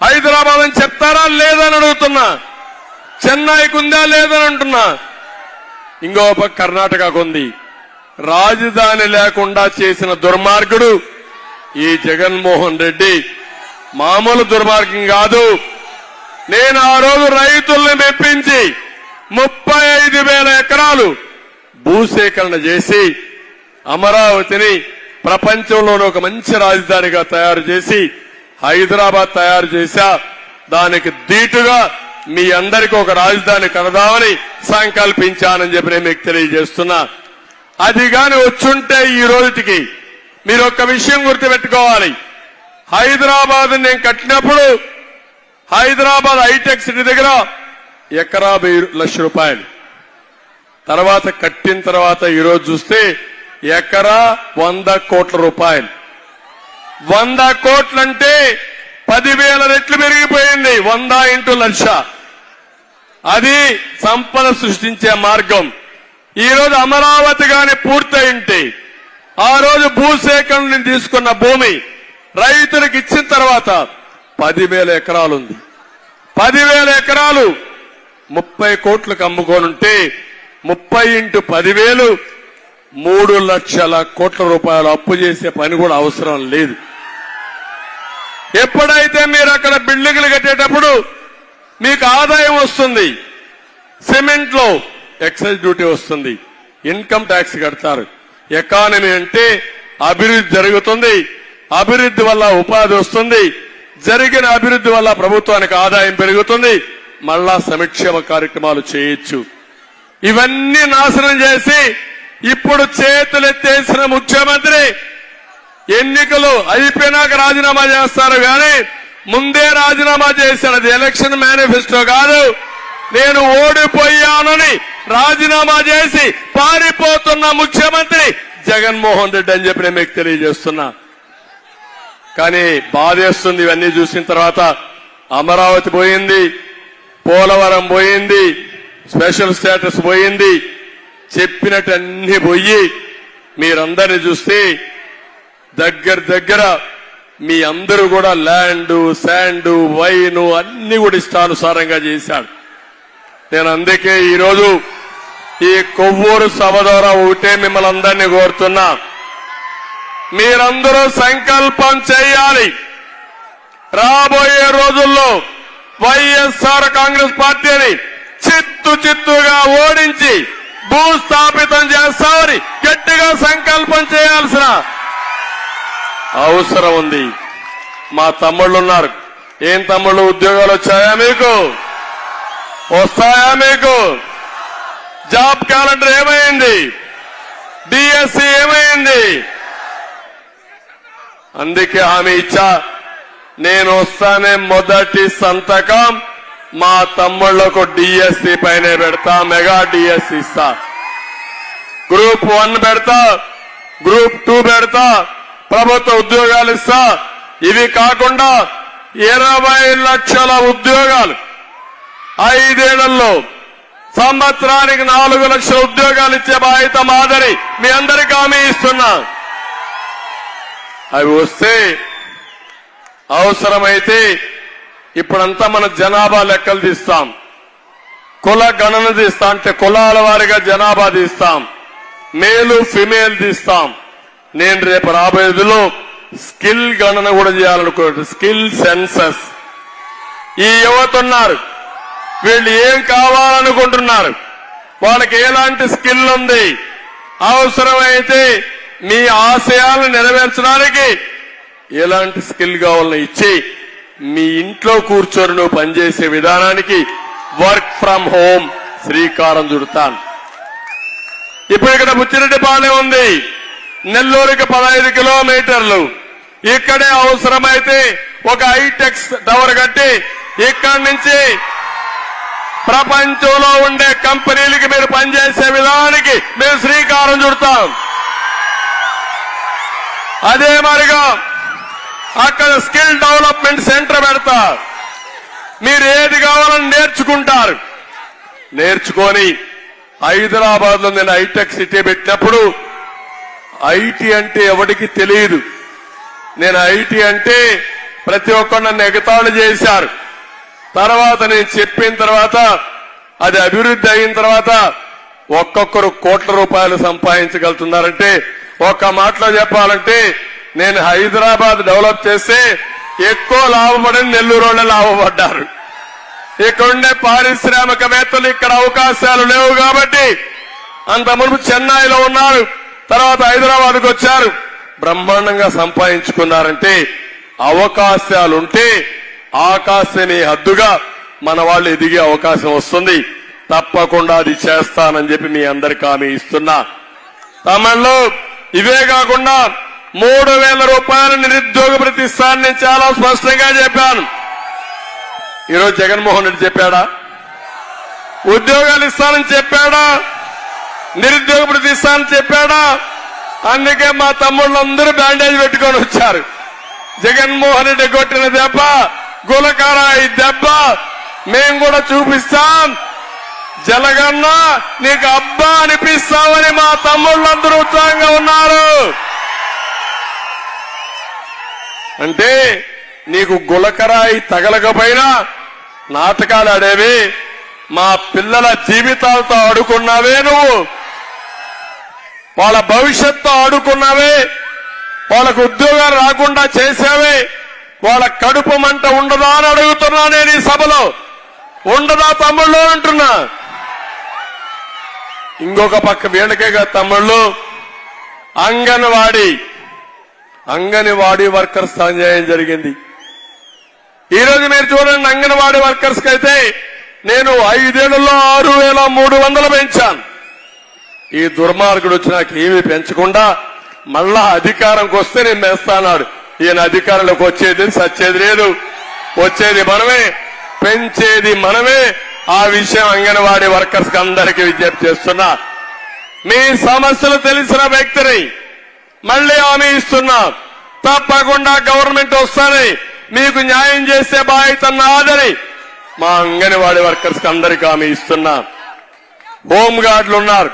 S4: హైదరాబాద్ అని చెప్తారా లేదని అడుగుతున్నా. చెన్నైకి ఉందా లేదని అంటున్నా. ఇంకో పక్క కర్ణాటకకు ఉంది. రాజధాని లేకుండా చేసిన దుర్మార్గుడు ఈ జగన్మోహన్ రెడ్డి. మామూలు దుర్మార్గం కాదు. నేను ఆ రోజు రైతుల్ని మెప్పించి 35,000 ఎకరాలు భూసేకరణ చేసి అమరావతిని ప్రపంచంలోని ఒక మంచి రాజధానిగా తయారు చేసి హైదరాబాద్ తయారు చేశా. దానికి దీటుగా మీ అందరికీ ఒక రాజధాని కడదామని సంకల్పించానని చెప్పి నేను మీకు తెలియజేస్తున్నా. అది గాని వచ్చుంటే ఈ రోజుకి మీరు ఒక్క విషయం గుర్తుపెట్టుకోవాలి. హైదరాబాద్ నేను కట్టినప్పుడు హైదరాబాద్ హైటెక్ సిటీ దగ్గర ఎకరా 1,000 లక్షల రూపాయలు. తర్వాత కట్టిన తర్వాత ఈరోజు చూస్తే ఎకరా 100 కోట్ల రూపాయలు. 100 కోట్లంటే 10,000 రెట్లు పెరిగిపోయింది. 100 ఇంటూ 1,00,000. అది సంపద సృష్టించే మార్గం. ఈ రోజు అమరావతి గాని పూర్తయింటే ఆ రోజు భూసేకరణ తీసుకున్న భూమి రైతులకు ఇచ్చిన తర్వాత 10,000 ఎకరాలు ఉంది. 10,000 ఎకరాలు 30 కోట్లకు అమ్ముకోనుంటే 30 ఇంటూ 10,000 3 లక్షల కోట్ల రూపాయలు అప్పు చేసే పని కూడా అవసరం లేదు. ఎప్పుడైతే మీరు అక్కడ బిల్డింగ్లు కట్టేటప్పుడు మీకు ఆదాయం వస్తుంది, సిమెంట్ లో ఎక్సైజ్ డ్యూటీ వస్తుంది, ఇన్కమ్ ట్యాక్స్ కడతారు. ఎకానమీ అంటే అభివృద్ధి జరుగుతుంది. అభివృద్ధి వల్ల ఉపాధి వస్తుంది. జరిగిన అభివృద్ధి వల్ల ప్రభుత్వానికి ఆదాయం పెరుగుతుంది. మళ్ళా సంక్షేమ కార్యక్రమాలు చేయొచ్చు. ఇవన్నీ నాశనం చేసి ఇప్పుడు చేతులెత్తేసిన ముఖ్యమంత్రి ఎన్నికలు అయిపోయినాక రాజీనామా చేస్తారు కానీ ముందే రాజీనామా చేశాడు. అది ఎలక్షన్ మేనిఫెస్టో కాదు. నేను ఓడిపోయానని రాజీనామా చేసి పారిపోతున్న ముఖ్యమంత్రి జగన్మోహన్ రెడ్డి అని చెప్పి నేను మీకు తెలియజేస్తున్నా. కానీ బాధేస్తుంది ఇవన్నీ చూసిన తర్వాత. అమరావతి పోయింది, పోలవరం పోయింది, స్పెషల్ స్టేటస్ పోయింది, చెప్పినట్టన్నీ పోయి మీరందరినీ చూస్తే దగ్గర మీ అందరూ కూడా ల్యాండ్, శాండ్, వైన్ అన్ని కూడా ఇష్టానుసారంగా చేశాడు. నేను అందుకే ఈరోజు ఈ కొవ్వూరు సభ ద్వారా ఒకటే మిమ్మల్ని అందరినీ కోరుతున్నా, మీరందరూ సంకల్పం చేయాలి. రాబోయే రోజుల్లో వైఎస్ఆర్ కాంగ్రెస్ పార్టీని చిత్తుగా ఓడించి భూస్థాపితం చేస్తామని గట్టిగా సంకల్పం చేయాల్సిన అవసరం ఉంది. మా తమ్ముళ్ళు ఉన్నారు. ఏం తమ్ముళ్ళు, ఉద్యోగాలు వచ్చాయా మీకు? వస్తాయా మీకు? జాబ్ క్యాలెండర్ ఏమైంది? డిఎస్సి ఏమైంది? అందుకే హామీ ఇచ్చా, నేను వస్తానే మొదటి సంతకం మా తమ్ముళ్లకు డిఎస్సి పైనే పెడతా. మెగా డిఎస్సి ఇస్తా. గ్రూప్ 1 పెడతా, గ్రూప్ 2 పెడతా, ప్రభుత్వ ఉద్యోగాలు ఇస్తా. ఇవి కాకుండా 20 లక్షల ఉద్యోగాలు 5 ఏళ్లలో, సంవత్సరానికి 4 లక్షల ఉద్యోగాలు ఇచ్చే బాధ్యత మాదిరి మీ అందరికీ హామీ ఇస్తున్నా. అవి వస్తే అవసరమైతే ఇప్పుడంతా మన జనాభా లెక్కలు తీస్తాం, కుల గణన తీస్తాం, అంటే కులాల వారిగా జనాభా తీస్తాం, మేలు ఫిమేల్ తీస్తాం. నేను రేపు రాబోయేదిలో స్కిల్ గణన కూడా చేయాలనుకుంటున్నాను, స్కిల్ సెన్సస్. ఈ యువత ఉన్నారు, వీళ్ళు ఏం కావాలనుకుంటున్నారు, వాళ్ళకి ఎలాంటి స్కిల్ ఉంది, అవసరమైతే మీ ఆశయాలను నెరవేర్చడానికి ఎలాంటి స్కిల్ కావాలని ఇచ్చి మీ ఇంట్లో కూర్చొని నువ్వు పనిచేసే విధానానికి వర్క్ ఫ్రం హోమ్ శ్రీకారం చుడతాను. ఇప్పుడు ఇక్కడ బుచ్చిరెడ్డిపాలెం ఉంది, నెల్లూరుకి 15 కిలోమీటర్లు. ఇక్కడే అవసరమైతే ఒక హైటెక్స్ టవర్ కట్టి ఇక్కడి నుంచి ప్రపంచంలో ఉండే కంపెనీలకి మీరు పనిచేసే విధానానికి మేము శ్రీకారం చుడతాం. అదే మరిగా అక్కడ స్కిల్ డెవలప్మెంట్ సెంటర్ పెడతా. మీరు ఏది కావాలని నేర్చుకుంటారు. నేర్చుకొని హైదరాబాద్ లో నేను హైటెక్ సిటీ పెట్టినప్పుడు ఐటీ అంటే ఎవరికి తెలియదు. నేను ఐటీ అంటే ప్రతి ఒక్కరు నన్ను ఎగతాళి చేశారు. తర్వాత నేను చెప్పిన తర్వాత అది అభివృద్ధి అయిన తర్వాత ఒక్కొక్కరు కోట్ల రూపాయలు సంపాదించగలుగుతున్నారంటే, ఒక్క మాటలో చెప్పాలంటే నేను హైదరాబాద్ డెవలప్ చేస్తే ఎక్కువ లాభపడని నెల్లూరు వాళ్ళే లాభపడ్డారు. ఇక్కడుండే పారిశ్రామికవేత్తలు ఇక్కడ అవకాశాలు లేవు కాబట్టి అంత మునుపు చెన్నైలో ఉన్నారు, తర్వాత హైదరాబాద్కు వచ్చారు, బ్రహ్మాండంగా సంపాదించుకున్నారంటే అవకాశాలుంటే ఆకాశమే హద్దుగా మన వాళ్ళు ఎదిగే అవకాశం వస్తుంది. తప్పకుండా అది చేస్తానని చెప్పి మీ అందరికీ హామీ ఇస్తున్నా. తమిళలో ఇవే కాకుండా 3,000 రూపాయల నిరుద్యోగ భృతి ఇస్తానని నేను చాలా స్పష్టంగా చెప్పాను. ఈరోజు జగన్మోహన్ రెడ్డి చెప్పాడా? ఉద్యోగాలు ఇస్తానని చెప్పాడా? నిరుద్యోగ భృతి ఇస్తానని చెప్పాడా? అందుకే మా తమ్ముళ్ళందరూ బ్యాండేజ్ పెట్టుకొని వచ్చారు. జగన్మోహన్ రెడ్డి కొట్టిన దెబ్బ, గులకరాయి దెబ్బ మేము కూడా చూపిస్తాం. జలగన్న నీకు అబ్బా అనిపిస్తామని మా తమ్ముళ్ళందరూ ఉత్సాహంగా ఉన్నారు. అంటే నీకు గులకరాయి తగలకపోయినా నాటకాలు ఆడేవి, మా పిల్లల జీవితాలతో ఆడుకున్నావే, నువ్వు వాళ్ళ భవిష్యత్తు ఆడుకున్నావే, వాళ్ళకు ఉద్యోగాలు రాకుండా చేసావే, వాళ్ళ కడుపు మంట ఉండదా అని అడుగుతున్నా నేను ఈ సభలో. ఉండదా తమ్ముళ్ళు అంటున్నా. ఇంకొక పక్క వీళ్ళకేగా తమ్ముళ్ళు అంగన్వాడీ వర్కర్స్ అన్యాయం జరిగింది. ఈరోజు మీరు చూడండి, అంగన్వాడీ వర్కర్స్ కి అయితే నేను 5 ఏళ్లలో 6,300 పెంచాను. ఈ దుర్మార్గుడు వచ్చి నాకు ఏమీ పెంచకుండా మళ్ళా అధికారంకి వస్తే నేను పెంచుతాన్నాడు. ఈయన అధికారంలోకి వచ్చేది సచ్చేది లేదు, వచ్చేది మనమే, పెంచేది మనమే. ఆ విషయం అంగన్వాడీ వర్కర్స్ కి అందరికీ విజ్ఞప్తి చేస్తున్నా. మీ సమస్యలు తెలిసిన వ్యక్తిని మళ్లీ హామీ ఇస్తున్నా, తప్పకుండా గవర్నమెంట్ వస్తానే మీకు న్యాయం చేసే బాధ్యత నాదని మా అంగన్వాడీ వర్కర్స్ కి అందరికీ హామీ ఇస్తున్నా. హోంగార్డులు ఉన్నారు,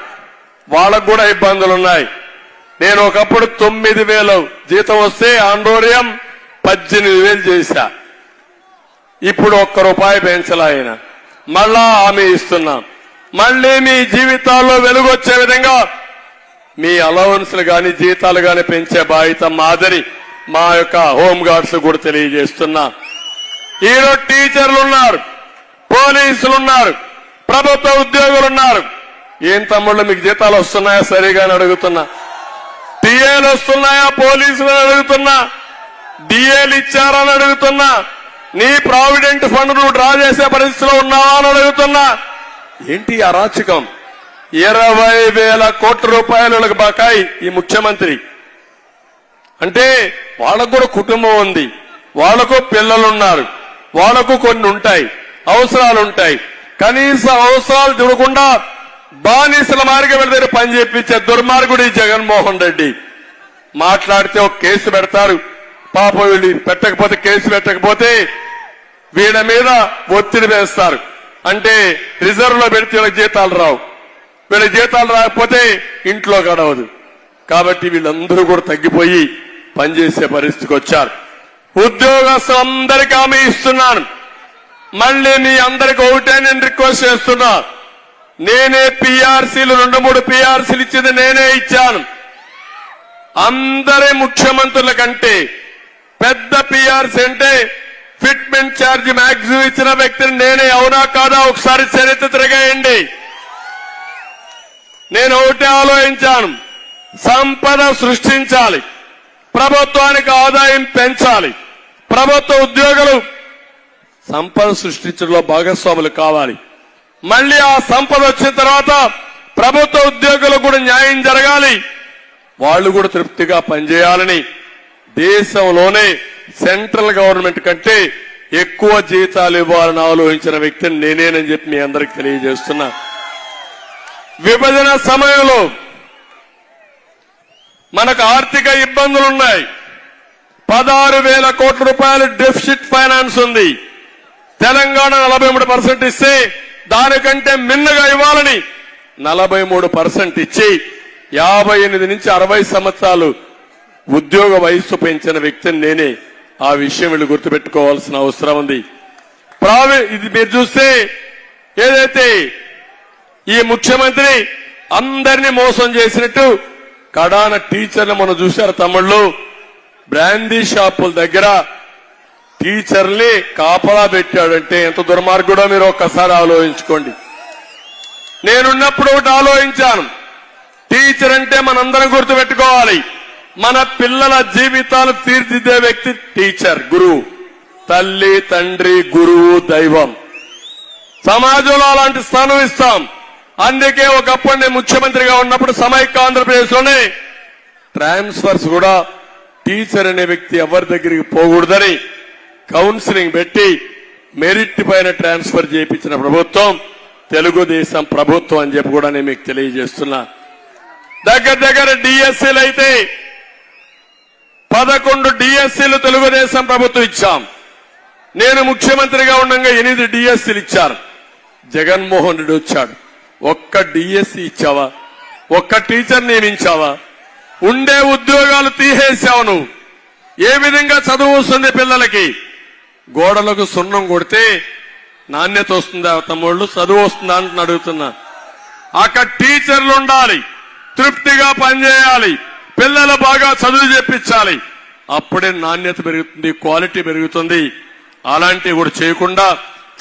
S4: వాళ్ళకు కూడా ఇబ్బందులున్నాయి. నేను ఒకప్పుడు 9,000 జీతం వస్తే ఆందోళన 18,000 చేశా. ఇప్పుడు ₹1 పెంచలా ఆయన. మళ్ళా హామీ ఇస్తున్నాం, మళ్లీ మీ జీవితాల్లో వెలుగొచ్చే విధంగా మీ అలవెన్స్లు గాని జీతాలు గాని పెంచే బాధ్యత మాదిరి మా యొక్క హోంగార్డ్స్ కూడా తెలియజేస్తున్నా. ఈరోజు టీచర్లు ఉన్నారు, పోలీసులు ఉన్నారు, ప్రభుత్వ ఉద్యోగులున్నారు. ఏం తమ్ముళ్ళు మీకు జీతాలు వస్తున్నాయా సరిగా అని అడుగుతున్నా. టీఏలు వస్తున్నాయా పోలీసులు అడుగుతున్నా. డిఏలు ఇచ్చారని అడుగుతున్నా. నీ ప్రావిడెంట్ ఫండ్ నువ్వు డ్రా చేసే పరిస్థితిలో ఉన్నావా అని అడుగుతున్నా. ఏంటి అరాచకం? 20,000 కోట్ల రూపాయలకు బకాయి ఈ ముఖ్యమంత్రి. అంటే వాళ్ళకు కూడా కుటుంబం ఉంది, వాళ్లకు పిల్లలున్నారు, వాళ్లకు కొన్ని ఉంటాయి, అవసరాలు ఉంటాయి. కనీస అవసరాలు చూడకుండా బానిసల మార్గం దగ్గర పని చేపించే దుర్మార్గుడు ఈ జగన్మోహన్ రెడ్డి. మాట్లాడితే ఒక కేసు పెడతారు, పాపం వీళ్ళు పెట్టకపోతే కేసు పెట్టకపోతే వీళ్ళ మీద ఒత్తిడి వేస్తారు. అంటే రిజర్వ్ లో పెడితే వీళ్ళకి జీతాలు రావు, వీళ్ళకి జీతాలు రాకపోతే ఇంట్లో గడవదు. కాబట్టి వీళ్ళందరూ కూడా తగ్గిపోయి పనిచేసే పరిస్థితికి వచ్చారు. ఉద్యోగస్తులందరికీ హామీ ఇస్తున్నాను. మళ్ళీ మీ అందరికి ఒకటే నేను రిక్వెస్ట్ చేస్తున్నా. నేనే పీఆర్సీలు 2-3 పీఆర్సీలు ఇచ్చింది నేనే ఇచ్చాను. అందరి ముఖ్యమంత్రుల కంటే పెద్ద పీఆర్సీ అంటే ఫిట్మెంట్ ఛార్జ్ మ్యాక్సిమం ఇచ్చిన వ్యక్తిని నేనే. అవునా కాదా ఒకసారి చరిత్ర తిరగేయండి. నేను ఒకటే ఆలోచించాను. సంపద సృష్టించాలి, ప్రభుత్వానికి ఆదాయం పెంచాలి, ప్రభుత్వ ఉద్యోగులు సంపద సృష్టించడంలో భాగస్వాములు కావాలి. మళ్ళీ ఆ సంపద వచ్చిన తర్వాత ప్రభుత్వ ఉద్యోగులకు కూడా న్యాయం జరగాలి, వాళ్ళు కూడా తృప్తిగా పనిచేయాలని దేశంలోనే సెంట్రల్ గవర్నమెంట్ కంటే ఎక్కువ జీతాలు ఇవ్వాలని ఆలోచించిన వ్యక్తిని నేనేనని చెప్పి మీ అందరికి తెలియజేస్తున్నా. విభజన సమయంలో మనకు ఆర్థిక ఇబ్బందులున్నాయి. 16,000 కోట్ల రూపాయలు డెఫిసిట్ ఫైనాన్స్ ఉంది. తెలంగాణ 43% ఇస్తే దానికంటే మిన్నగా ఇవ్వాలని 43% ఇచ్చి 58 నుంచి 60 సంవత్సరాలు ఉద్యోగ వయస్సు పెంచిన వ్యక్తిని నేనే. ఆ విషయం వీళ్ళు గుర్తుపెట్టుకోవాల్సిన అవసరం ఉంది. ఇది మీరు చూస్తే ఏదైతే ఈ ముఖ్యమంత్రి అందరినీ మోసం చేసినట్టు కడాన టీచర్లు మనం చూశారు. తమిళ్లో బ్రాందీ షాపుల దగ్గర టీచర్ని కాపలా పెట్టాడంటే ఎంత దుర్మార్గుడో మీరు ఒక్కసారి ఆలోచించుకోండి. నేనున్నప్పుడు ఒకటి ఆలోచించాను. టీచర్ అంటే మనందరం గుర్తుపెట్టుకోవాలి. మన పిల్లల జీవితాలు తీర్చిదిద్దే వ్యక్తి టీచర్, గురువు. తల్లి, తండ్రి, గురువు, దైవం. సమాజంలో అలాంటి స్థానం ఇస్తాం. అందుకే ఒకప్పుడు నేను ముఖ్యమంత్రిగా ఉన్నప్పుడు సమైక్య ఆంధ్రప్రదేశ్ లోనే ట్రాన్స్ఫర్స్ కూడా టీచర్ అనే వ్యక్తి ఎవరి దగ్గరికి పోకూడదని కౌన్సిలింగ్ పెట్టి మెరిట్ పైన ట్రాన్స్ఫర్ చేయించిన ప్రభుత్వం తెలుగుదేశం ప్రభుత్వం అని చెప్పి కూడా నేను మీకు తెలియజేస్తున్నా. దగ్గర డిఎస్సీలు అయితే 11 డిఎస్సీలు తెలుగుదేశం ప్రభుత్వం ఇచ్చాం. నేను ముఖ్యమంత్రిగా ఉండగా 8 డిఎస్సీలు ఇచ్చారు. జగన్మోహన్ రెడ్డి వచ్చాడు. ఒక్క డిఎస్సీ ఇచ్చావా? ఒక్క టీచర్ నియమించావా? ఉండే ఉద్యోగాలు తీసేశావు నువ్వు. ఏ విధంగా చదువు వస్తుంది పిల్లలకి? గోడలకు సున్నం కొడితే నాణ్యత వస్తుందా తమ్ముళ్ళు? చదువు వస్తుందా అని అడుగుతున్నా. అక్కడ టీచర్లు ఉండాలి, తృప్తిగా పనిచేయాలి, పిల్లలు బాగా చదువు చెప్పించాలి. అప్పుడే నాణ్యత పెరుగుతుంది, క్వాలిటీ పెరుగుతుంది. అలాంటివి కూడా చేయకుండా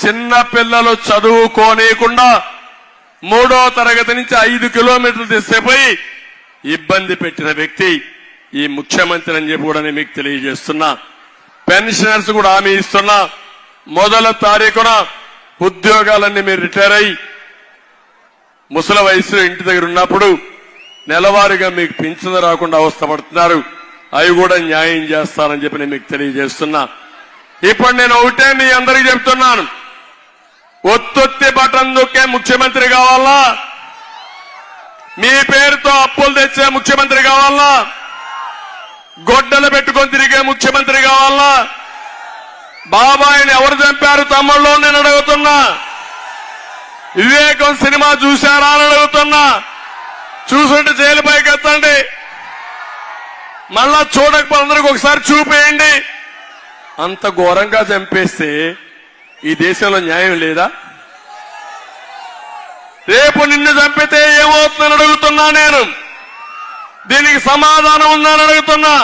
S4: చిన్న పిల్లలు చదువుకోనేకుండా 3వ తరగతి నుంచి 5 కిలోమీటర్లు తీసుకుపోయి ఇబ్బంది పెట్టిన వ్యక్తి ఈ ముఖ్యమంత్రి అని చెప్పి కూడా నేను మీకు తెలియజేస్తున్నా. పెన్షనర్స్ కూడా హామీ ఇస్తున్నా. 1వ తారీఖున ఉద్యోగాలన్నీ మీరు రిటైర్ అయ్యి ముసలి వయసులో ఇంటి దగ్గర ఉన్నప్పుడు నెలవారీగా మీకు పింఛను రాకుండా అవస్థపడుతున్నారు. అవి కూడా న్యాయం చేస్తానని చెప్పి నేను మీకు తెలియజేస్తున్నా. ఇప్పుడు నేను ఒకటే మీ అందరికీ చెప్తున్నాను. ఒత్తొత్తి బటన్ దొక్కే ముఖ్యమంత్రి కావాలా? మీ పేరుతో అప్పులు తెచ్చే ముఖ్యమంత్రి కావాలా? గొడ్డలు పెట్టుకొని తిరిగే ముఖ్యమంత్రి కావాలా? బాబాయిని ఎవరు చంపారు తమ్ముళ్ళు నేను అడుగుతున్నా. వివేకం సినిమా చూశారా అని అడుగుతున్నా. చూసుంటే జైలు పైకి ఎత్తండి. మళ్ళా చూడకపోతే అందరికి ఒకసారి చూపేయండి. అంత ఘోరంగా చంపేస్తే ఈ దేశంలో న్యాయం లేదా? రేపు నిన్ను చంపితే ఏమవుతుందని అడుగుతున్నా. నేను దీనికి సమాధానం ఉందని అడుగుతున్నా.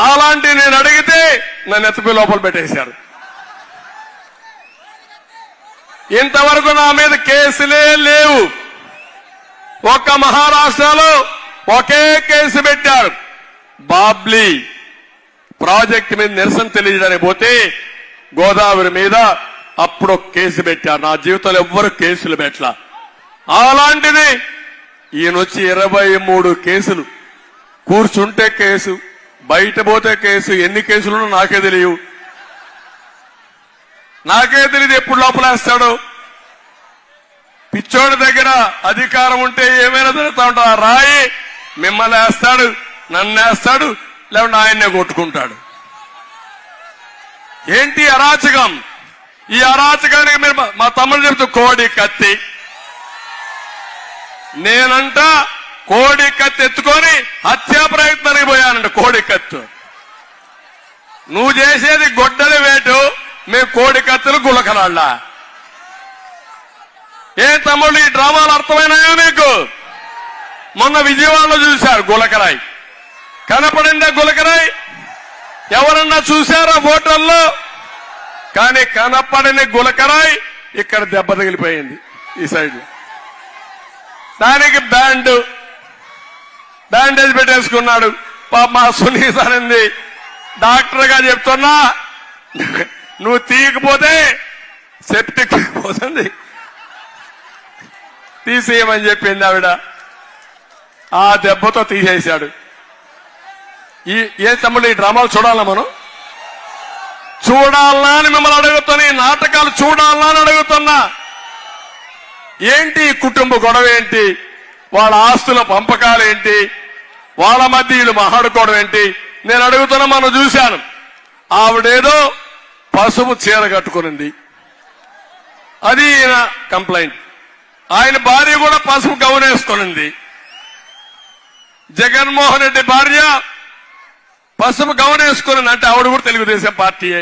S4: అలాంటి నేను అడిగితే నన్ను ఎత్తిపి లోపల పెట్టేశారు. ఇంతవరకు నా మీద కేసులే లేవు. ఒక్క మహారాష్ట్రలో ఒకే కేసు పెట్టారు. బాబ్లీ ప్రాజెక్టు మీద నిరసన తెలియజేయడానికి పోతే గోదావరి మీద అప్పుడు ఒక కేసు పెట్టారు. నా జీవితంలో ఎవ్వరు కేసులు పెట్టలా. అలాంటిది ఈయనొచ్చి 23 కేసులు. కూర్చుంటే కేసు, బయట పోతే కేసు. ఎన్ని కేసులున్నా నాకే తెలియదు. ఎప్పుడు లోపలేస్తాడు. పిచ్చోడి దగ్గర అధికారం ఉంటే ఏమైనా జరుగుతూ ఉంటా. రాయి మిమ్మల్ని వేస్తాడు, నన్ను వేస్తాడు, లేకుంటే ఆయన్నే కొట్టుకుంటాడు. ఏంటి అరాచకం? ఈ అరాచకానికి మీరు మా తమ్ముడు చెప్తూ కోడి కత్తి, నేనంట కోడి కత్తి ఎత్తుకొని హత్యా ప్రయత్నానికి పోయానంట. కోడి కత్తు నువ్వు చేసేది గొడ్డలి వేటు, మేము కోడి కత్తులు గులకలాళ్ళ. ఏ తమ్ముళ్ళు ఈ డ్రామాలు అర్థమైనాయా మీకు? మొన్న విజయవాడలో చూశారు గులకరాయి. కనపడిందా గులకరాయి? ఎవరన్నా చూశారా ఫోటోల్లో? కానీ కనపడని గులకరాయి ఇక్కడ దెబ్బ తగిలిపోయింది ఈ సైడ్. దానికి బ్యాండేజ్ పెట్టేసుకున్నాడు. మా సునీత అనింది, డాక్టర్ గా చెప్తున్నా నువ్వు తీయకపోతే సెప్టిక్ పోతుంది, తీసేయమని చెప్పింది ఆవిడ. ఆ దెబ్బతో తీసేశాడు. ఏ తమ్ముడు ఈ డ్రామాలు చూడాలా? మనం చూడాలా అని మిమ్మల్ని అడుగుతున్నా. ఈ నాటకాలు చూడాలా అని అడుగుతున్నా. ఏంటి కుటుంబ గొడవ ఏంటి? వాళ్ళ ఆస్తుల పంపకాలు ఏంటి? వాళ్ళ మధ్య వీళ్ళు మాట్లాడుకోవడం ఏంటి? నేను అడుగుతున్నా. మనం చూశాను, ఆవిడేదో పసుపు చీర కట్టుకునింది, అది ఈయన కంప్లైంట్. ఆయన భార్య కూడా పసుపు గౌన్ వేసుకునింది. జగన్మోహన్ రెడ్డి భార్య పసుపు గౌన్ వేసుకుని అంటే ఆవిడ కూడా తెలుగుదేశం పార్టీయే.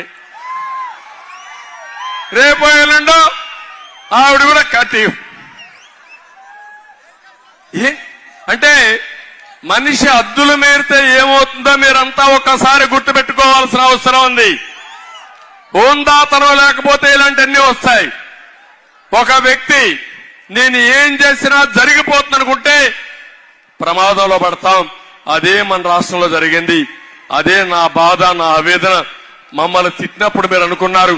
S4: రేపు ఎల్లుండో ఆవిడ కూడా కట్టి. అంటే మనిషి అద్దులు మేరితే ఏమవుతుందో మీరంతా ఒక్కసారి గుర్తు పెట్టుకోవాల్సిన అవసరం ఉంది. హోందాతనం లేకపోతే ఇలాంటివన్నీ వస్తాయి. ఒక వ్యక్తి నేను ఏం చేసినా జరిగిపోతుందనుకుంటే ప్రమాదంలో పడతాం. అదే మన రాష్ట్రంలో జరిగింది. అదే నా బాధ, నా ఆవేదన. మమ్మల్ని తిట్టినప్పుడు మీరు అనుకున్నారు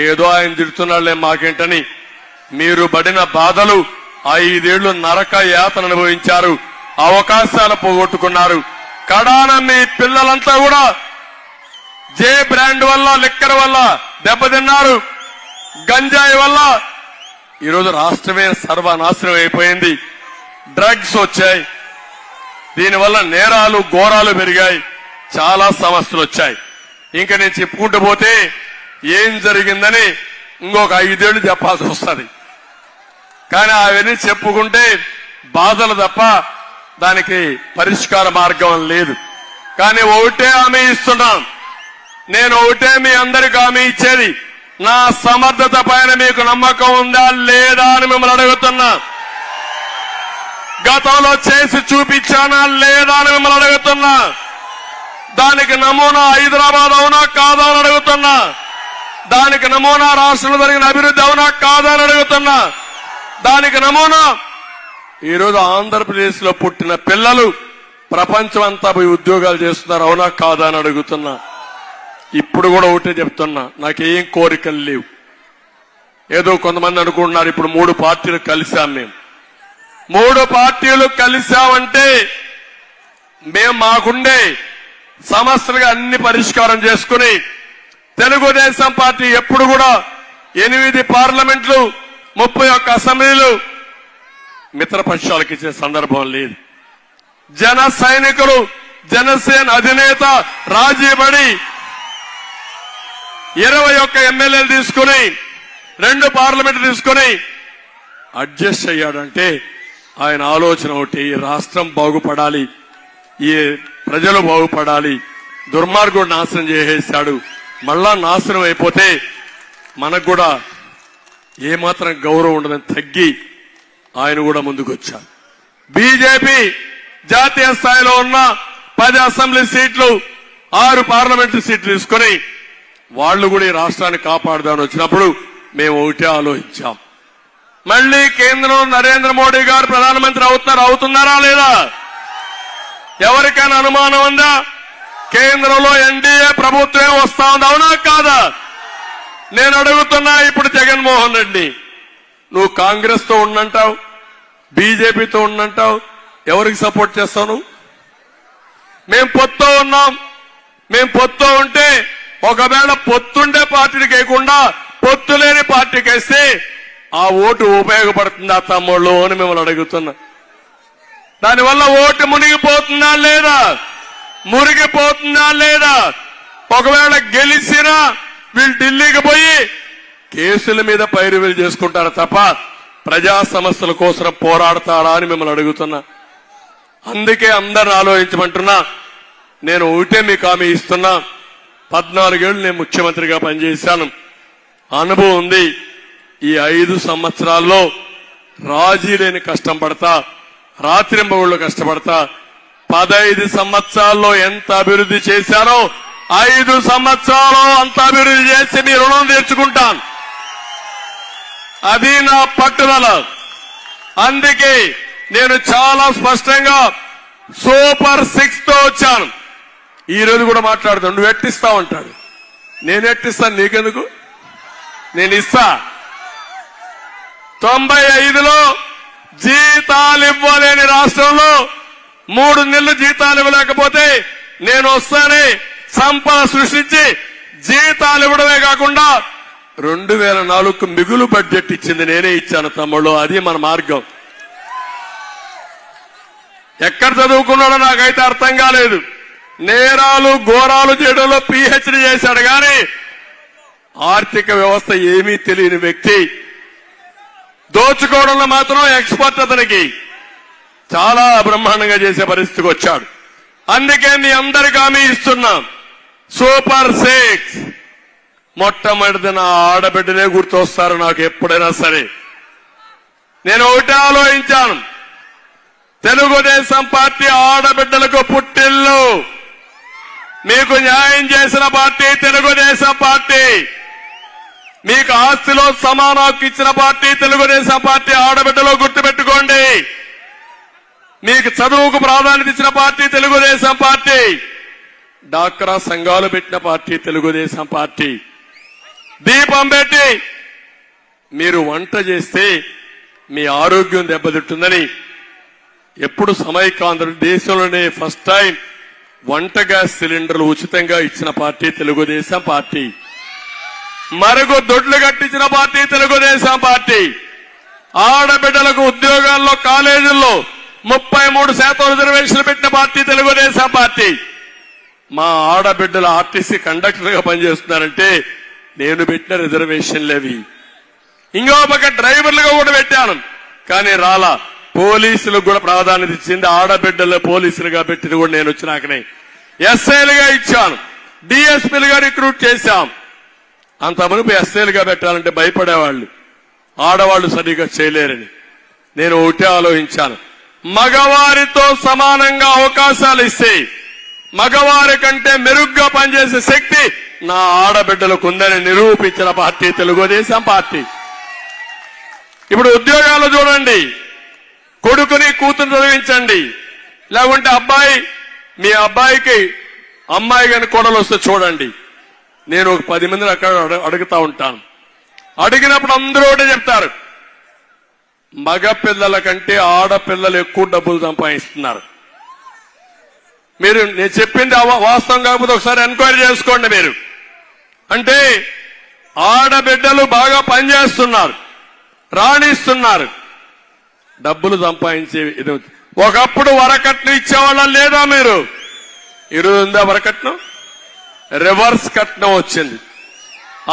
S4: ఏదో ఆయన తిడుతున్నాళ్లే మాకేంటని. మీరు పడిన బాధలు 5 ఏళ్లు నరక యాతన అనుభవించారు, అవకాశాలు పోగొట్టుకున్నారు. కడాన మీ పిల్లలంతా కూడా జే బ్రాండ్ వల్ల, లిక్కర్ వల్ల దెబ్బతిన్నారు. గంజాయి వల్ల ఈరోజు రాష్ట్రమే సర్వనాశనం అయిపోయింది. డ్రగ్స్ వచ్చాయి, దీనివల్ల నేరాలు ఘోరాలు పెరిగాయి, చాలా సమస్యలు వచ్చాయి. ఇంకా నేను చెప్పుకుంటూ పోతే ఏం జరిగిందని ఇంకొక 5 ఏళ్లు చెప్పాల్సి వస్తుంది. కానీ అవన్నీ చెప్పుకుంటే బాధలు తప్ప దానికి పరిష్కార మార్గం లేదు. కానీ ఒకటే హామీ ఇస్తున్నాం. నేను ఒకటే మీ అందరికీ హామీ ఇచ్చేది, నా సమర్థత పైన మీకు నమ్మకం ఉందా లేదా అని మిమ్మల్ని అడుగుతున్నా. గతంలో చేసి చూపించానా లేదా అని మిమ్మల్ని అడుగుతున్నా. దానికి నమూనా హైదరాబాద్ అవునా కాదా అని అడుగుతున్నా. దానికి నమూనా రాష్ట్రంలో జరిగిన అభివృద్ధి అవునా కాదా అని అడుగుతున్నా. దానికి నమూనా ఈరోజు ఆంధ్రప్రదేశ్ లో పుట్టిన పిల్లలు ప్రపంచం అంతా పోయి ఉద్యోగాలు చేస్తున్నారు, అవునా కాదా అని అడుగుతున్నా. ఇప్పుడు కూడా ఒకటే చెప్తున్నా, నాకేం కోరికలు లేవు. ఏదో కొంతమంది అనుకుంటున్నారు ఇప్పుడు 3 పార్టీలు కలిశాం. మేము 3 పార్టీలు కలిశామంటే మేము మాకుండే సమస్యలుగా అన్ని పరిష్కారం చేసుకుని, తెలుగుదేశం పార్టీ ఎప్పుడు కూడా 8 పార్లమెంట్లు 31 అసెంబ్లీలు మిత్రపక్షాలకు ఇచ్చే సందర్భం లేదు. జన సైనికులు, జనసేన అధినేత రాజీపడి 21 ఎమ్మెల్యేలు తీసుకుని 2 పార్లమెంట్ తీసుకుని అడ్జస్ట్ అయ్యాడంటే ఆయన ఆలోచన ఒకటి, ఈ రాష్ట్రం బాగుపడాలి, ఈ ప్రజలు బాగుపడాలి. దుర్మార్గుడు నాశనం చేసేశాడు, మళ్ళా నాశనం అయిపోతే మనకు కూడా ఏమాత్రం గౌరవం ఉండదని తగ్గి ఆయన కూడా ముందుకు వచ్చారు. బీజేపీ జాతీయ స్థాయిలో ఉన్న 10 అసెంబ్లీ సీట్లు, 6 పార్లమెంటు సీట్లు తీసుకుని వాళ్ళు కూడా ఈ రాష్ట్రాన్ని కాపాడుదామని వచ్చినప్పుడు మేము ఒకటే ఆలోచించాం. మళ్లీ కేంద్రంలో నరేంద్ర మోడీ గారు ప్రధానమంత్రి అవుతున్నారా లేదా? ఎవరికైనా అనుమానం ఉందా? కేంద్రంలో ఎన్డీఏ ప్రభుత్వం వస్తా ఉంది, అవునా కాదా? నేను అడుగుతున్నా ఇప్పుడు జగన్మోహన్ రెడ్డి, నువ్వు కాంగ్రెస్ తో ఉండంటావు, బీజేపీతో ఉండంటావు, ఎవరికి సపోర్ట్ చేస్తావు? మేం పొత్తు ఉన్నాం. మేం పొత్తు ఉంటే ఒకవేళ పొత్తుండే పార్టీకి వేయకుండా పొత్తు లేని పార్టీకి వేస్తే ఆ ఓటు ఉపయోగపడుతుందా తమ్ముళ్ళు అని మిమ్మల్ని అడుగుతున్నా. దానివల్ల ఓటు మునిగిపోతుందా లేదా? మురిగిపోతుందా లేదా? ఒకవేళ గెలిచినా వీళ్ళు ఢిల్లీకి పోయి కేసుల మీద పైరువీలు చేసుకుంటారు తప్ప ప్రజా సమస్యల కోసం పోరాడతారా అని మిమ్మల్ని అడుగుతున్నా. అందుకే అందరిని ఆలోచించమంటున్నా. నేను ఒకటే మీకు హామీ ఇస్తున్నా. 14 ఏళ్లు నేను ముఖ్యమంత్రిగా పనిచేశాను, అనుభవం ఉంది. ఈ 5 సంవత్సరాల్లో రాజీ లేని కష్టం పడతా, రాత్రింబవుళ్ళు కష్టపడతా. 15 సంవత్సరాల్లో ఎంత అభివృద్ధి చేశానో 5 సంవత్సరాలు అంత అభివృద్ధి చేసి మీ రుణం తీర్చుకుంటాను. అది నా పట్టుదల. అందుకే నేను చాలా స్పష్టంగా సూపర్ 6 తో వచ్చాను. ఈ రోజు కూడా మాట్లాడుతాను, నువ్వు ఎట్టిస్తావు అంటాడు. నేను ఎట్టిస్తాను, నీకెందుకు, నేను ఇస్తా. 95లో జీతాలు ఇవ్వలేని రాష్ట్రంలో 3 నెలలు జీతాలు ఇవ్వలేకపోతే నేను వస్తానే సంపద సృష్టించి జీతాలు ఇవ్వడమే కాకుండా 2004కు మిగులు బడ్జెట్ ఇచ్చింది నేనే ఇచ్చాను తమ్ముళ్ళు. అది మన మార్గం. ఎక్కడ చదువుకున్నాడో నాకైతే అర్థం కాలేదు. నేరాలు ఘోరాలు చేయడంలో పిహెచ్డి చేశాడు కానీ ఆర్థిక వ్యవస్థ ఏమీ తెలియని వ్యక్తి. దోచుకోవడంలో మాత్రం ఎక్స్పర్ట్. అతనికి చాలా బ్రహ్మాండంగా చేసే పరిస్థితికి వచ్చాడు. అందుకే మీ అందరికీ హామీ ఇస్తున్నాం, సూపర్ 6 మొట్టమొదటి నా ఆడబిడ్డలే గుర్తొస్తారు నాకు ఎప్పుడైనా సరే. నేను ఒకటే ఆలోచించాను, తెలుగుదేశం పార్టీ ఆడబిడ్డలకు పుట్టిల్లు. మీకు న్యాయం చేసిన పార్టీ తెలుగుదేశం పార్టీ. మీకు ఆస్తిలో సమాన హక్కు ఇచ్చిన పార్టీ తెలుగుదేశం పార్టీ. ఆడబిడ్డలో గుర్తుపెట్టుకోండి. మీకు చదువుకు ప్రాధాన్యత ఇచ్చిన పార్టీ తెలుగుదేశం పార్టీ. డాక్రా సంఘాలు పెట్టిన పార్టీ తెలుగుదేశం పార్టీ. దీపం పెట్టి మీరు వంట చేస్తే మీ ఆరోగ్యం దెబ్బతింటుందని ఎప్పుడు సమైకాంధ్ర దేశంలోనే ఫస్ట్ టైం వంట గ్యాస్ సిలిండర్లు ఉచితంగా ఇచ్చిన పార్టీ తెలుగుదేశం పార్టీ. మరుగు దొడ్లు కట్టించిన పార్టీ తెలుగుదేశం పార్టీ. ఆడబిడ్డలకు ఉద్యోగాల్లో కాలేజీల్లో 33% రిజర్వేషన్లు పెట్టిన పార్టీ తెలుగుదేశం పార్టీ. మా ఆడబిడ్డలు ఆర్టీసీ కండక్టర్ గా పనిచేస్తున్నారంటే నేను పెట్టిన రిజర్వేషన్లేవి. ఇంకో పక్క డ్రైవర్లుగా కూడా పెట్టాను కానీ రాలా. పోలీసులకు కూడా ప్రాధాన్యత ఇచ్చింది, ఆడబిడ్డలు పోలీసులుగా పెట్టింది కూడా నేను వచ్చినాకనే. ఎస్ఐలుగా ఇచ్చాను, డిఎస్పీలుగా రిక్రూట్ చేశాం. అంత మునుపు ఎస్ఐలుగా పెట్టాలంటే భయపడేవాళ్లు, ఆడవాళ్లు సరిగ్గా చేయలేరని. నేను ఒకటే ఆలోచించాను, మగవారితో సమానంగా అవకాశాలు ఇస్తే మగవారి కంటే మెరుగ్గా పనిచేసే శక్తి నా ఆడబిడ్డలకు ఉందని నిరూపించిన పార్టీ తెలుగుదేశం పార్టీ. ఇప్పుడు ఉద్యోగాలు చూడండి, కొడుకుని కూతురు చదివించండి, లేకుంటే మీ అబ్బాయికి అమ్మాయి గాని కోడలు వస్తే చూడండి. నేను ఒక 10 మందిని అక్కడ అడుగుతా ఉంటాను. అడిగినప్పుడు అందరూ ఒకటే చెప్తారు, మగ పిల్లల కంటే ఆడపిల్లలు ఎక్కువ డబ్బులు సంపాదిస్తున్నారు. మీరు నేను చెప్పింది వాస్తవం కాకపోతే ఒకసారి ఎంక్వైరీ చేసుకోండి మీరు. అంటే ఆడబిడ్డలు బాగా పనిచేస్తున్నారు, రాణిస్తున్నారు, డబ్బులు సంపాదించే ఇది. ఒకప్పుడు వరకట్నం ఇచ్చేవాళ్ళ లేదా మీరు? ఈరోజు ఉందా వరకట్నం? రివర్స్ కట్నం వచ్చింది.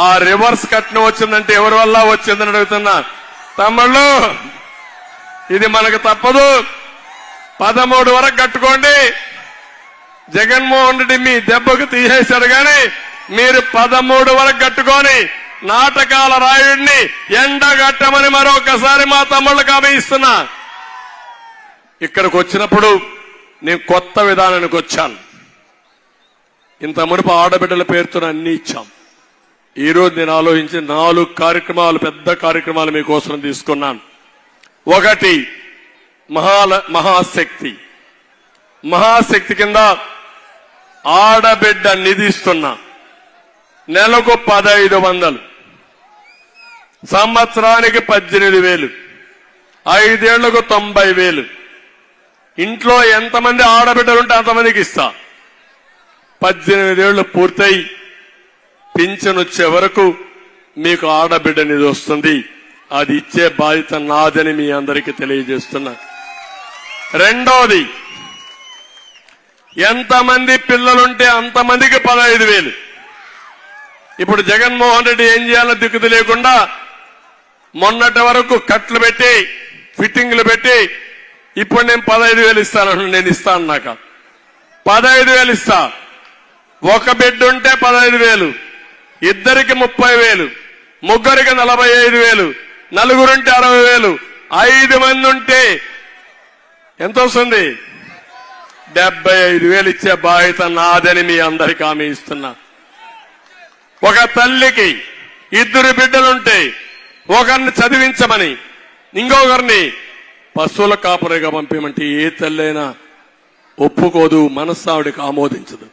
S4: ఆ రివర్స్ కట్నం వచ్చిందంటే ఎవరి వల్ల వచ్చిందని అడుగుతున్నా. తమ్ముళ్ళు, ఇది మనకు తప్పదు. 13 వరకు కట్టుకోండి. జగన్మోహన్ రెడ్డి మీ దెబ్బకు తీసేశాడు కానీ మీరు 13 వరకు కట్టుకొని నాటకాల రాయుడిని ఎండగట్టమని మరొకసారి మా తమ్ముళ్ళకు హామీ ఇస్తున్నా. ఇక్కడికి వచ్చినప్పుడు నేను కొత్త విధానానికి వచ్చాను. ఇంత మునుపు ఆడబిడ్డల పేరుతో అన్ని ఇచ్చాం. ఈ రోజు నేను ఆలోచించి 4 కార్యక్రమాలు, పెద్ద కార్యక్రమాలు మీకోసం తీసుకున్నాను. ఒకటి మహాశక్తి. మహాశక్తి కింద ఆడబిడ్డ నిధి ఇస్తున్నా. నెలకు 1500, సంవత్సరానికి 18,000, 5 ఏళ్లకు 90,000. ఇంట్లో ఎంతమంది ఆడబిడ్డలుంటే అంతమందికి ఇస్తా. 18 ఏళ్లు పూర్తయి పింఛన్ వచ్చే వరకు మీకు ఆడబిడ్డ నిధి వస్తుంది. అది ఇచ్చే బాధ్యత నాదని మీ అందరికీ తెలియజేస్తున్నా. రెండోది, ఎంతమంది పిల్లలుంటే అంతమందికి 15,000. ఇప్పుడు జగన్మోహన్ రెడ్డి ఏం చేయాలో దిక్కు లేకుండా మొన్నటి వరకు కట్లు పెట్టి, ఫిట్టింగ్లు పెట్టి ఇప్పుడు నేను 15,000 ఇస్తాను. నేను ఇస్తాను, నాకు 15,000 ఇస్తా. ఒక బిడ్డ ఉంటే 15,000, ఇద్దరికి 30,000, ముగ్గురికి 45,000, నలుగురుంటే 60,000, 5 మంది ఉంటే ఎంత వస్తుంది? 75,000 ఇచ్చే బాధ్యత నాదని మీ అందరికీ హామీ ఇస్తున్నా. ఒక తల్లికి 2 బిడ్డలుంటే ఒకరిని చదివించమని, ఇంకొకరిని పశువుల కాపరిగా పంపించమంటే ఏ తల్లైనా ఒప్పుకోదు, మనస్సావిడికి ఆమోదించదు.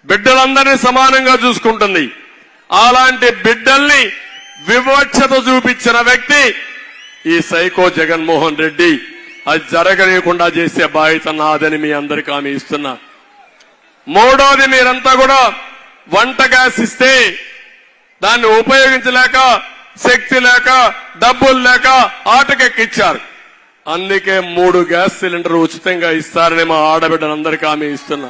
S4: బిడ్డలందరినీ సమానంగా చూసుకుంటుంది. అలాంటి బిడ్డల్ని వివక్షత చూపించిన వ్యక్తి ఈ సైకో జగన్మోహన్ రెడ్డి. అది జరగనీయకుండా చేసే బాధ్యత నాదని మీ అందరికీ హామీ ఇస్తున్నా. మూడోది, మీరంతా కూడా వంట గ్యాస్ ఇస్తే దాన్ని ఉపయోగించలేక, శక్తి లేక, డబ్బులు లేక ఆటకెక్కిచ్చారు. అందుకే 3 గ్యాస్ సిలిండర్లు ఉచితంగా ఇస్తారని మా ఆడబిడ్డలందరికీ హామీ ఇస్తున్నా.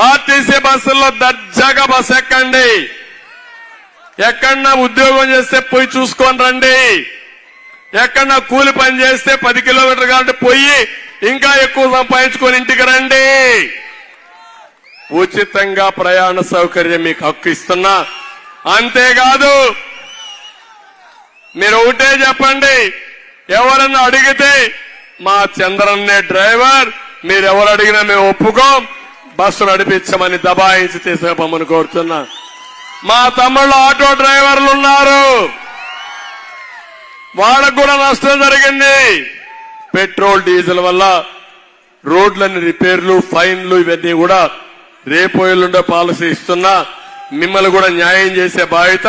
S4: ఆర్టీసీ బస్సుల్లో దర్జాగా బస్సు ఎక్కండి. ఎక్కడన్నా ఉద్యోగం చేస్తే పోయి చూసుకొని రండి. ఎక్కడన్నా కూలి పని చేస్తే 10 కిలోమీటర్లు కాబట్టి పోయి ఇంకా ఎక్కువ సంపాదించుకొని ఇంటికి రండి. ఉచితంగా ప్రయాణ సౌకర్యం మీకు హక్కు ఇస్తున్నా. అంతేకాదు, మీరు ఒకటే చెప్పండి, ఎవరన్నా అడిగితే మా చంద్రన్నే డ్రైవర్, మీరెవరు అడిగినా మేము ఒప్పుకోం, బస్సు నడిపించమని దబాయించి తీసేపమని కోరుతున్నా. మా తమ్ముళ్ళు ఆటో డ్రైవర్లు ఉన్నారు, వాళ్ళకు కూడా నష్టం జరిగింది. పెట్రోల్ డీజిల్ వల్ల రోడ్లన్నీ రిపేర్లు, ఫైన్లు ఇవన్నీ కూడా రేపు ఎల్లుండే పాలసీ ఇస్తున్నా. మిమ్మల్ని కూడా న్యాయం చేసే బాధ్యత,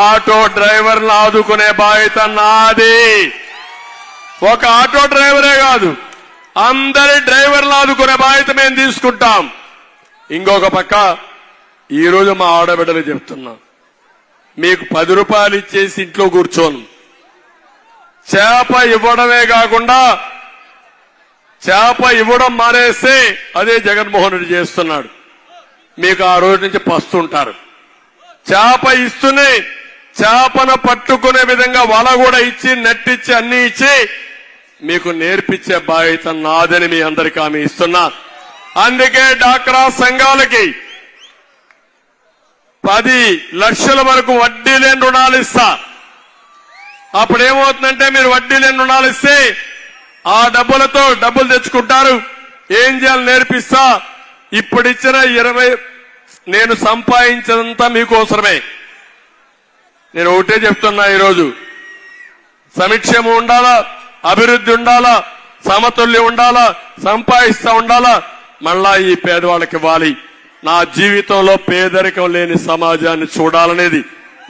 S4: ఆటో డ్రైవర్లను ఆదుకునే బాధ్యత నాది. ఒక ఆటో డ్రైవరే కాదు, అందరి డ్రైవర్లను ఆదుకునే బాధ్యత మేము తీసుకుంటాం. ఇంకొక పక్క ఈరోజు మా ఆడబిడ్డలు చెప్తున్నా, మీకు 10 రూపాయలు ఇచ్చేసి ఇంట్లో కూర్చోను, చేప ఇవ్వడమే కాకుండా చేప ఇవ్వడం మానేస్తే అదే జగన్మోహన్ రెడ్డి చేస్తున్నాడు. మీకు ఆ రోజు నుంచి పస్తుంటారు. చేప ఇస్తూనే చేపను పట్టుకునే విధంగా వల కూడా ఇచ్చి, నెట్టిచ్చి, అన్ని ఇచ్చి మీకు నేర్పించే బాధ్యత నాదని మీ అందరికీ హామీ ఇస్తున్నా. అందుకే డాక్రా సంఘాలకి 10 లక్షల వరకు వడ్డీ లేని రుణాలు ఇస్తా. అప్పుడేమవుతుందంటే, మీరు వడ్డీ లేని రుణాలు ఇస్తే ఆ డబ్బులతో డబ్బులు తెచ్చుకుంటారు. ఏం చేయాలి నేర్పిస్తా. ఇప్పుడిచ్చిన 20 నేను సంపాదించినంతా మీకోసమే. నేను ఒకటే చెప్తున్నా, ఈరోజు సంక్షేమం ఉండాలా, అభివృద్ధి ఉండాలా, సమతుల్యం ఉండాలా, సంపాదిస్తా ఉండాలా, మళ్ళా ఈ పేదవాళ్ళకి ఇవ్వాలి. నా జీవితంలో పేదరికం లేని సమాజాన్ని చూడాలనేది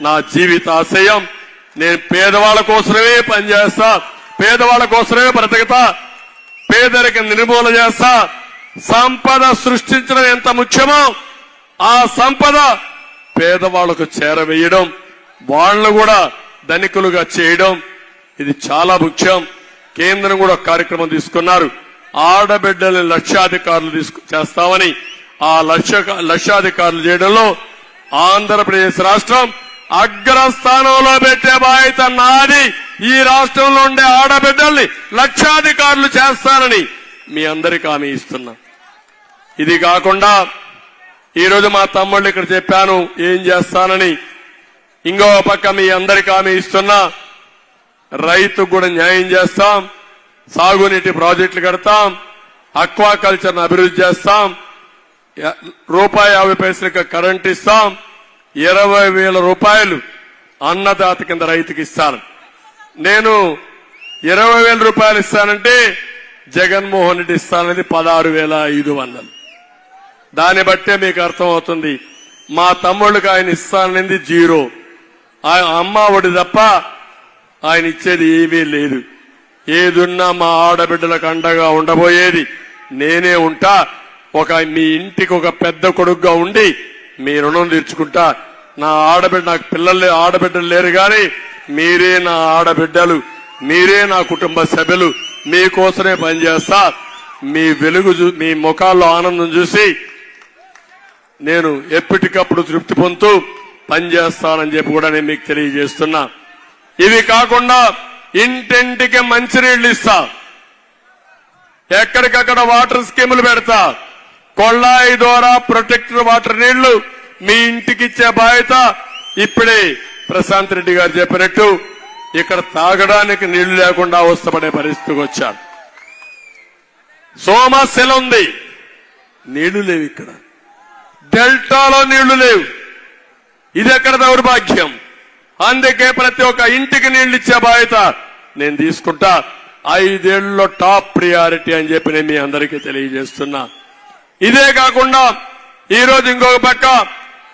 S4: నా జీవిత ఆశయం. నేను పేదవాళ్ళ కోసమే పనిచేస్తా, పేదవాళ్ళ కోసమే బ్రతుకుతా, పేదరికం నిర్మూలన చేస్తా. సంపద సృష్టించడం ఎంత ముఖ్యమో ఆ సంపద పేదవాళ్లకు చేరవేయడం, వాళ్ళను కూడా ధనికులుగా చేయడం, ఇది చాలా ముఖ్యం. కేంద్రం కూడా కార్యక్రమం తీసుకున్నారు. ఆడబిడ్డల్ని లక్షాధికారులు చేస్తామని. ఆ లక్షాధికారులు చేయడంలో ఆంధ్రప్రదేశ్ రాష్ట్రం అగ్రస్థానంలో పెట్టే బాధ్యత నాది. ఈ రాష్ట్రంలో ఉండే ఆడబిడ్డల్ని లక్షాధికారులు చేస్తానని మీ అందరికీ హామీ ఇస్తున్నా. ఇది కాకుండా ఈరోజు మా తమ్ముళ్ళు ఇక్కడ చెప్పాను ఏం చేస్తానని. ఇంకో పక్క మీ అందరికీ హామీ ఇస్తున్నా, రైతుకు కూడా న్యాయం చేస్తాం, సాగునీటి ప్రాజెక్టులు కడతాం, అక్వాకల్చర్ను అభివృద్ధి చేస్తాం, ₹50 కరెంట్ ఇస్తాం, 20,000 రూపాయలు అన్నదాత కింద రైతుకి ఇస్తాను. నేను 20,000 రూపాయలు ఇస్తానంటే జగన్మోహన్ రెడ్డి ఇస్తానది 16,500. దాన్ని బట్టే మీకు అర్థమవుతుంది. మా తమ్ముళ్ళకి ఆయన ఇస్తానది 0. ఆయన అమ్మ ఒడి తప్ప ఆయన ఇచ్చేది ఏమీ లేదు. ఏదున్నా మా ఆడబిడ్డలకు అండగా ఉండబోయేది నేనే ఉంటా. మీ ఇంటికి ఒక పెద్ద కొడుకుగా ఉండి మీ రుణం తీర్చుకుంటా. నా ఆడబిడ్డ, నాకు ఆడబిడ్డలు లేరు గాని మీరే నా ఆడబిడ్డలు, మీరే నా కుటుంబ సభ్యులు. మీకోసమే పనిచేస్తా. మీ వెలుగు, మీ ముఖాల్లో ఆనందం చూసి నేను ఎప్పటికప్పుడు తృప్తి పొందుతూ పనిచేస్తానని చెప్పి కూడా నేను మీకు తెలియజేస్తున్నా. ఇవి కాకుండా ఇంటింటికి మంచినీళ్లు ఇస్తా, ఎక్కడికక్కడ వాటర్ స్కీములు పెడతా, కొళ్ళాయి ద్వారా ప్రొటెక్టర్ వాటర్ నీళ్లు మీ ఇంటికి ఇచ్చే బాధ్యత ఇప్పుడే ప్రశాంత్ రెడ్డి గారు చెప్పినట్టు ఇక్కడ తాగడానికి నీళ్లు లేకుండా అవస్థపడే పరిస్థితికి వచ్చారు. సోమశిల ఉంది, నీళ్లు లేవు. ఇక్కడ డెల్టాలో నీళ్లు లేవు. ఇది ఎక్కడ దౌర్భాగ్యం. అందుకే ప్రతి ఒక్క ఇంటికి నీళ్లు ఇచ్చే బాధ్యత నేను తీసుకుంటా. 5 ఏళ్లలో టాప్ ప్రియారిటీ అని చెప్పి నేను మీ అందరికీ తెలియజేస్తున్నా. ఇదే కాకుండా ఈ రోజు ఇంకొక పక్క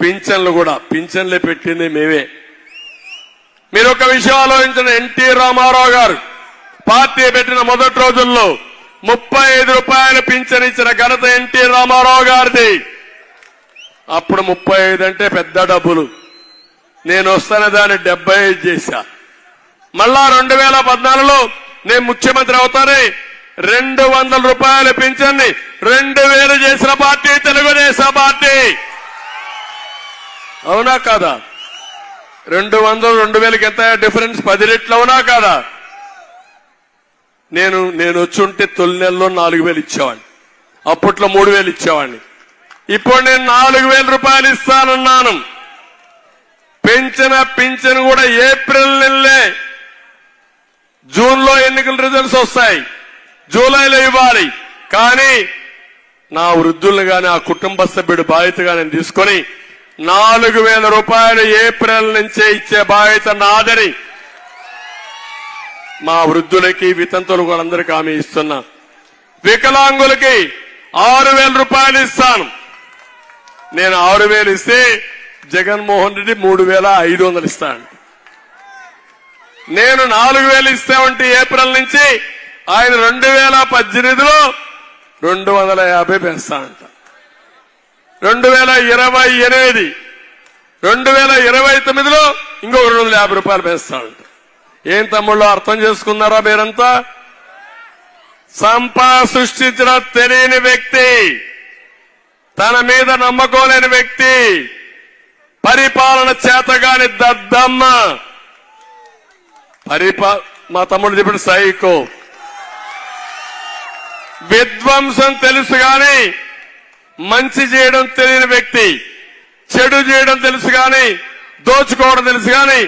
S4: పింఛన్లు కూడా, పింఛన్లు పెట్టింది మేమే. మీరు ఒక విషయం ఆలోచించిన, ఎన్టీ రామారావు గారు పార్టీ పెట్టిన మొదటి రోజుల్లో 35 రూపాయలు పింఛన్ ఇచ్చిన ఘనత ఎన్టీ రామారావు గారిది. అప్పుడు 35 అంటే పెద్ద డబ్బులు. నేను వస్తానే దాన్ని 75 చేశా. మళ్ళా 2014లో నేను ముఖ్యమంత్రి అవుతానే 200 రూపాయల పింఛన్ని 2000 చేసిన పార్టీ తెలుగుదేశం పార్టీ. అవునా కాదా? 200 2000కి ఎంత డిఫరెన్స్? 10 రెట్లు అవునా కాదా? నేను వచ్చుంటే తొలి నెలలో 4000 ఇచ్చేవాడిని, అప్పట్లో 3000 ఇచ్చేవాడిని. ఇప్పుడు నేను 4000 రూపాయలు ఇస్తానన్నాను. పెంచిన పింఛను కూడా ఏప్రిల్ నెలలే, జూన్లో ఎన్నికల రిజల్ట్స్ వస్తాయి, జూలైలో ఇవ్వాలి. కానీ నా వృద్ధులను గాని ఆ కుటుంబ సభ్యుడి బాధ్యతగా నేను తీసుకొని 4000 రూపాయలు ఏప్రిల్ నుంచే ఇచ్చే బాధ్యత నాదని మా వృద్ధులకి వితంతులకు అందరికీ హామీ ఇస్తున్నా. వికలాంగులకి 6000 రూపాయలు ఇస్తాను. నేను 6000 ఇస్తే జగన్మోహన్ రెడ్డి 3500 ఇస్తాను. నేను 4000 ఇస్తామంటే ఏప్రిల్ నుంచి ఆయన 2018లో 250 పెంచుతానంట. 2028 2029లో ఇంకో 250 రూపాయలు పెంచుతానంట. ఏం తమ్ముళ్ళు అర్థం చేసుకున్నారా మీరంతా? సంపద సృష్టించిన తెలియని వ్యక్తి, తన మీద నమ్మకం లేని వ్యక్తి, పరిపాలన చేతగాని దద్దమ్మ, మా తమ్ముడు చెప్పిన సైకో, విధ్వంసం తెలుసు గాని మంచి చేయడం తెలియని వ్యక్తి, చెడు చేయడం తెలుసు గాని దోచుకోవడం తెలుసు గాని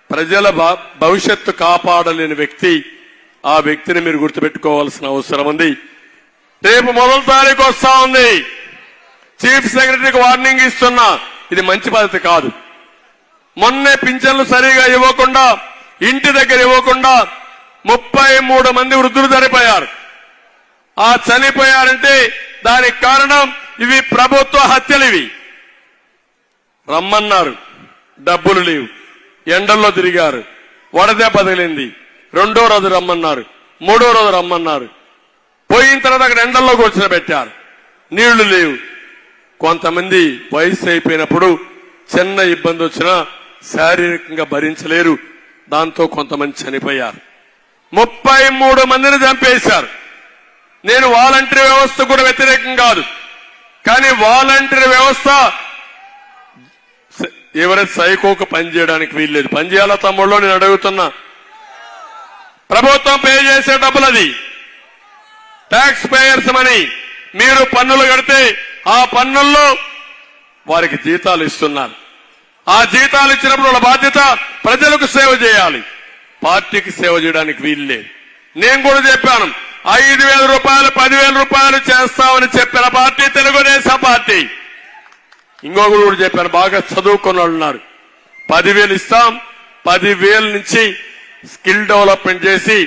S4: ప్రజల భవిష్యత్తు కాపాడలేని వ్యక్తి. ఆ వ్యక్తిని మీరు గుర్తుపెట్టుకోవాల్సిన అవసరం ఉంది. రేపు 1వ తారీఖు వస్తా ఉంది. చీఫ్ సెక్రటరీకి వార్నింగ్ ఇస్తున్నా, ఇది మంచి పద్ధతి కాదు. మొన్నే పింఛన్లు సరిగా ఇవ్వకుండా, ఇంటి దగ్గర ఇవ్వకుండా 33 మంది వృద్ధులు చనిపోయారు. ఆ చనిపోయారంటే దానికి కారణం ఇవి ప్రభుత్వ హత్యలు. ఇవి రమ్మన్నారు, డబ్బులు లేవు, ఎండల్లో తిరిగారు, వడదెబ్బ తగిలింది. 2వ రోజు రమ్మన్నారు, 3వ రోజు రమ్మన్నారు, పోయిన తర్వాత అక్కడ ఎండల్లో కూర్చోబెట్టారు, నీళ్లు లేవు. కొంతమంది వయసు అయిపోయినప్పుడు చిన్న ఇబ్బంది వచ్చినా శారీరకంగా భరించలేరు, దాంతో కొంతమంది చనిపోయారు. 33 మందిని చంపేశారు. నేను వాలంటరీ వ్యవస్థ కూడా వ్యతిరేకం కాదు, కానీ వాలంటరీ వ్యవస్థ ఎవరైతే సైకోకు పనిచేయడానికి వీల్లేదు. పనిచేయాలా తమ్ముళ్ళు? నేను అడుగుతున్నా. ప్రభుత్వం పే చేసే డబ్బులు, అది ట్యాక్స్ పేయర్స్ మనీ. మీరు పన్నులు కడితే ఆ పన్నుల్లో వారికి జీతాలు ఇస్తున్నారు. ఆ జీతాలు ఇచ్చినప్పుడు వాళ్ళ బాధ్యత ప్రజలకు సేవ చేయాలి, పార్టీకి సేవ చేయడానికి వీల్లేదు. నేను కూడా చెప్పాను, 5000 రూపాయలు 10,000 రూపాయలు చేస్తామని చెప్పిన పార్టీ తెలుగుదేశం పార్టీ. ఇంకొకరు కూడా చెప్పాను, బాగా చదువుకున్న వాళ్ళు ఉన్నారు, 10,000 ఇస్తాం, 10,000 నుంచి స్కిల్ డెవలప్మెంట్ చేసి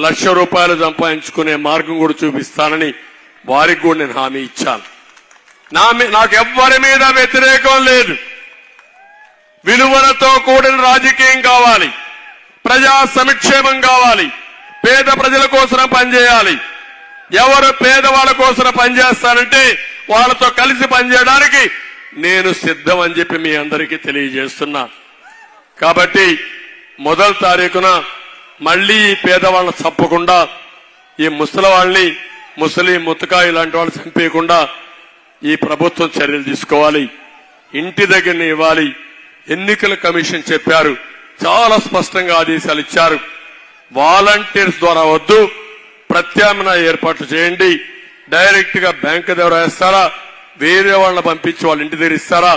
S4: 1,00,000 రూపాయలు సంపాదించుకునే మార్గం కూడా చూపిస్తానని వారికి కూడా నేను హామీ ఇచ్చాను. నాకు ఎవ్వరి మీద వ్యతిరేకం లేదు. విలువలతో కూడిన రాజకీయం కావాలి, ప్రజా సంక్షేమం కావాలి, పేద ప్రజల కోసం పనిచేయాలి. ఎవరు పేదవాళ్ళ కోసం పనిచేస్తారంటే వాళ్ళతో కలిసి పనిచేయడానికి నేను సిద్ధం అని చెప్పి మీ అందరికీ తెలియజేస్తున్నా. కాబట్టి 1వ తారీఖున మళ్లీ ఈ పేదవాళ్ళని చంపకుండా, ఈ ముసలి ముసలి ముతకాయి లాంటి వాళ్ళు చంపేయకుండా ఈ ప్రభుత్వం చర్యలు తీసుకోవాలి. ఇంటి దగ్గరనే ఇవ్వాలి. ఎన్నికల కమిషన్ చెప్పారు, చాలా స్పష్టంగా ఆదేశాలు ఇచ్చారు. వాలంటీర్స్ ద్వారా వద్దు, ప్రత్యామ్నాయ ఏర్పాట్లు చేయండి. డైరెక్ట్ గా బ్యాంకు దగ్గర వేస్తారా, వేరే వాళ్ళని పంపించి వాళ్ళ ఇంటి దగ్గర ఇస్తారా,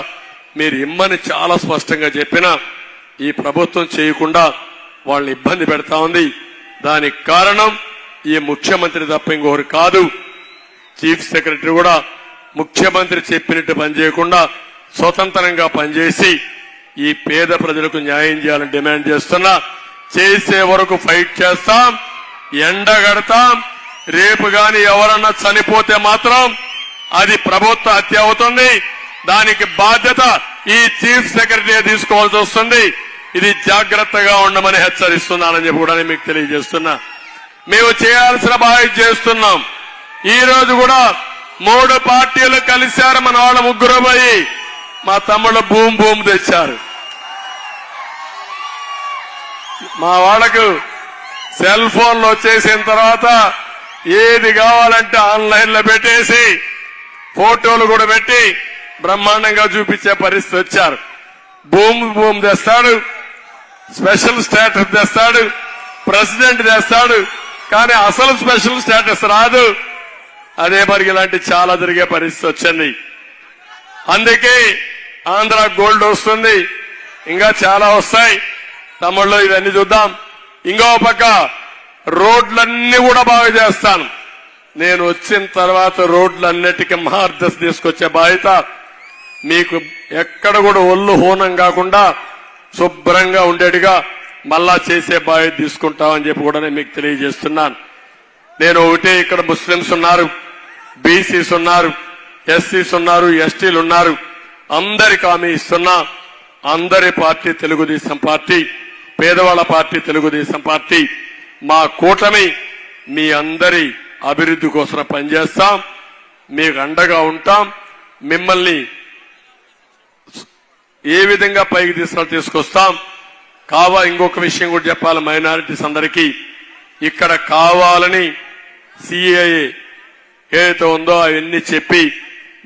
S4: మీరు ఇమ్మని చాలా స్పష్టంగా చెప్పినా ఈ ప్రభుత్వం చేయకుండా వాళ్ళని ఇబ్బంది పెడతా ఉంది. దానికి కారణం ఈ ముఖ్యమంత్రి తప్ప ఇంకొకరు కాదు. చీఫ్ సెక్రటరీ కూడా ముఖ్యమంత్రి చెప్పినట్టు పనిచేయకుండా స్వతంత్రంగా పనిచేసి ఈ పేద ప్రజలకు న్యాయం చేయాలని డిమాండ్ చేస్తున్నా. చేసే వరకు ఫైట్ చేస్తాం, ఎండగడతాం. రేపు గాని ఎవరన్నా చనిపోతే మాత్రం అది ప్రభుత్వ హత్య అవుతుంది. దానికి బాధ్యత ఈ చీఫ్ సెక్రటరీ తీసుకోవాల్సి వస్తుంది. ఇది జాగ్రత్తగా ఉండమని హెచ్చరిస్తున్నానని చెప్పి కూడా మీకు తెలియజేస్తున్నా. మేము చేయాల్సిన బాధ్యత చేస్తున్నాం. ఈ రోజు కూడా 3 పార్టీలు కలిశారు. మన వాళ్ళ ముగ్గురు పోయి మా తమ్ముళ్ళు భూమి తెచ్చారు. మా వాళ్ళకు సెల్ ఫోన్లు వచ్చేసిన తర్వాత ఏది కావాలంటే ఆన్లైన్ లో పెట్టేసి ఫోటోలు కూడా పెట్టి బ్రహ్మాండంగా చూపించే పరిస్థితి వచ్చారు. భూమి తెస్తాడు, స్పెషల్ స్టేటస్ తెస్తాడు, ప్రెసిడెంట్ తెస్తాడు, కానీ అసలు స్పెషల్ స్టేటస్ రాదు. అదే మరి ఇలాంటి చాలా జరిగే పరిస్థితి వచ్చింది. అందుకే ఆంధ్ర గోల్డ్ వస్తుంది, ఇంకా చాలా వస్తాయి. తమిళలో ఇవన్నీ చూద్దాం. ఇంకో పక్క రోడ్లన్నీ కూడా బాగా చేస్తాను. నేను వచ్చిన తర్వాత రోడ్లన్నిటికీ మార్గదర్శ తీసుకొచ్చే బాధ్యత మీకు. ఎక్కడ కూడా ఒళ్ళు హోనం కాకుండా శుభ్రంగా ఉండేట్టుగా మళ్ళా చేసే బాధ్యత తీసుకుంటామని చెప్పి కూడా నేను మీకు తెలియజేస్తున్నాను. నేను ఒకటే, ఇక్కడ ముస్లింస్ ఉన్నారు, బీసీస్ ఉన్నారు, ఎస్సీస్ ఉన్నారు, ఎస్టీలు ఉన్నారు. అందరికి హామీ ఇస్తున్నా. అందరి పార్టీ తెలుగుదేశం పార్టీ, పేదవాళ్ల పార్టీ తెలుగుదేశం పార్టీ. మా కూటమి మీ అందరి అభివృద్ధి కోసం పనిచేస్తాం, మీకు అండగా ఉంటాం. మిమ్మల్ని ఏ విధంగా పైకి తీసుకొస్తాం. ఇంకొక విషయం కూడా చెప్పాలి మైనారిటీస్ అందరికీ. ఇక్కడ కావాలని సిఏఏ ఏదైతే ఉందో అవన్నీ చెప్పి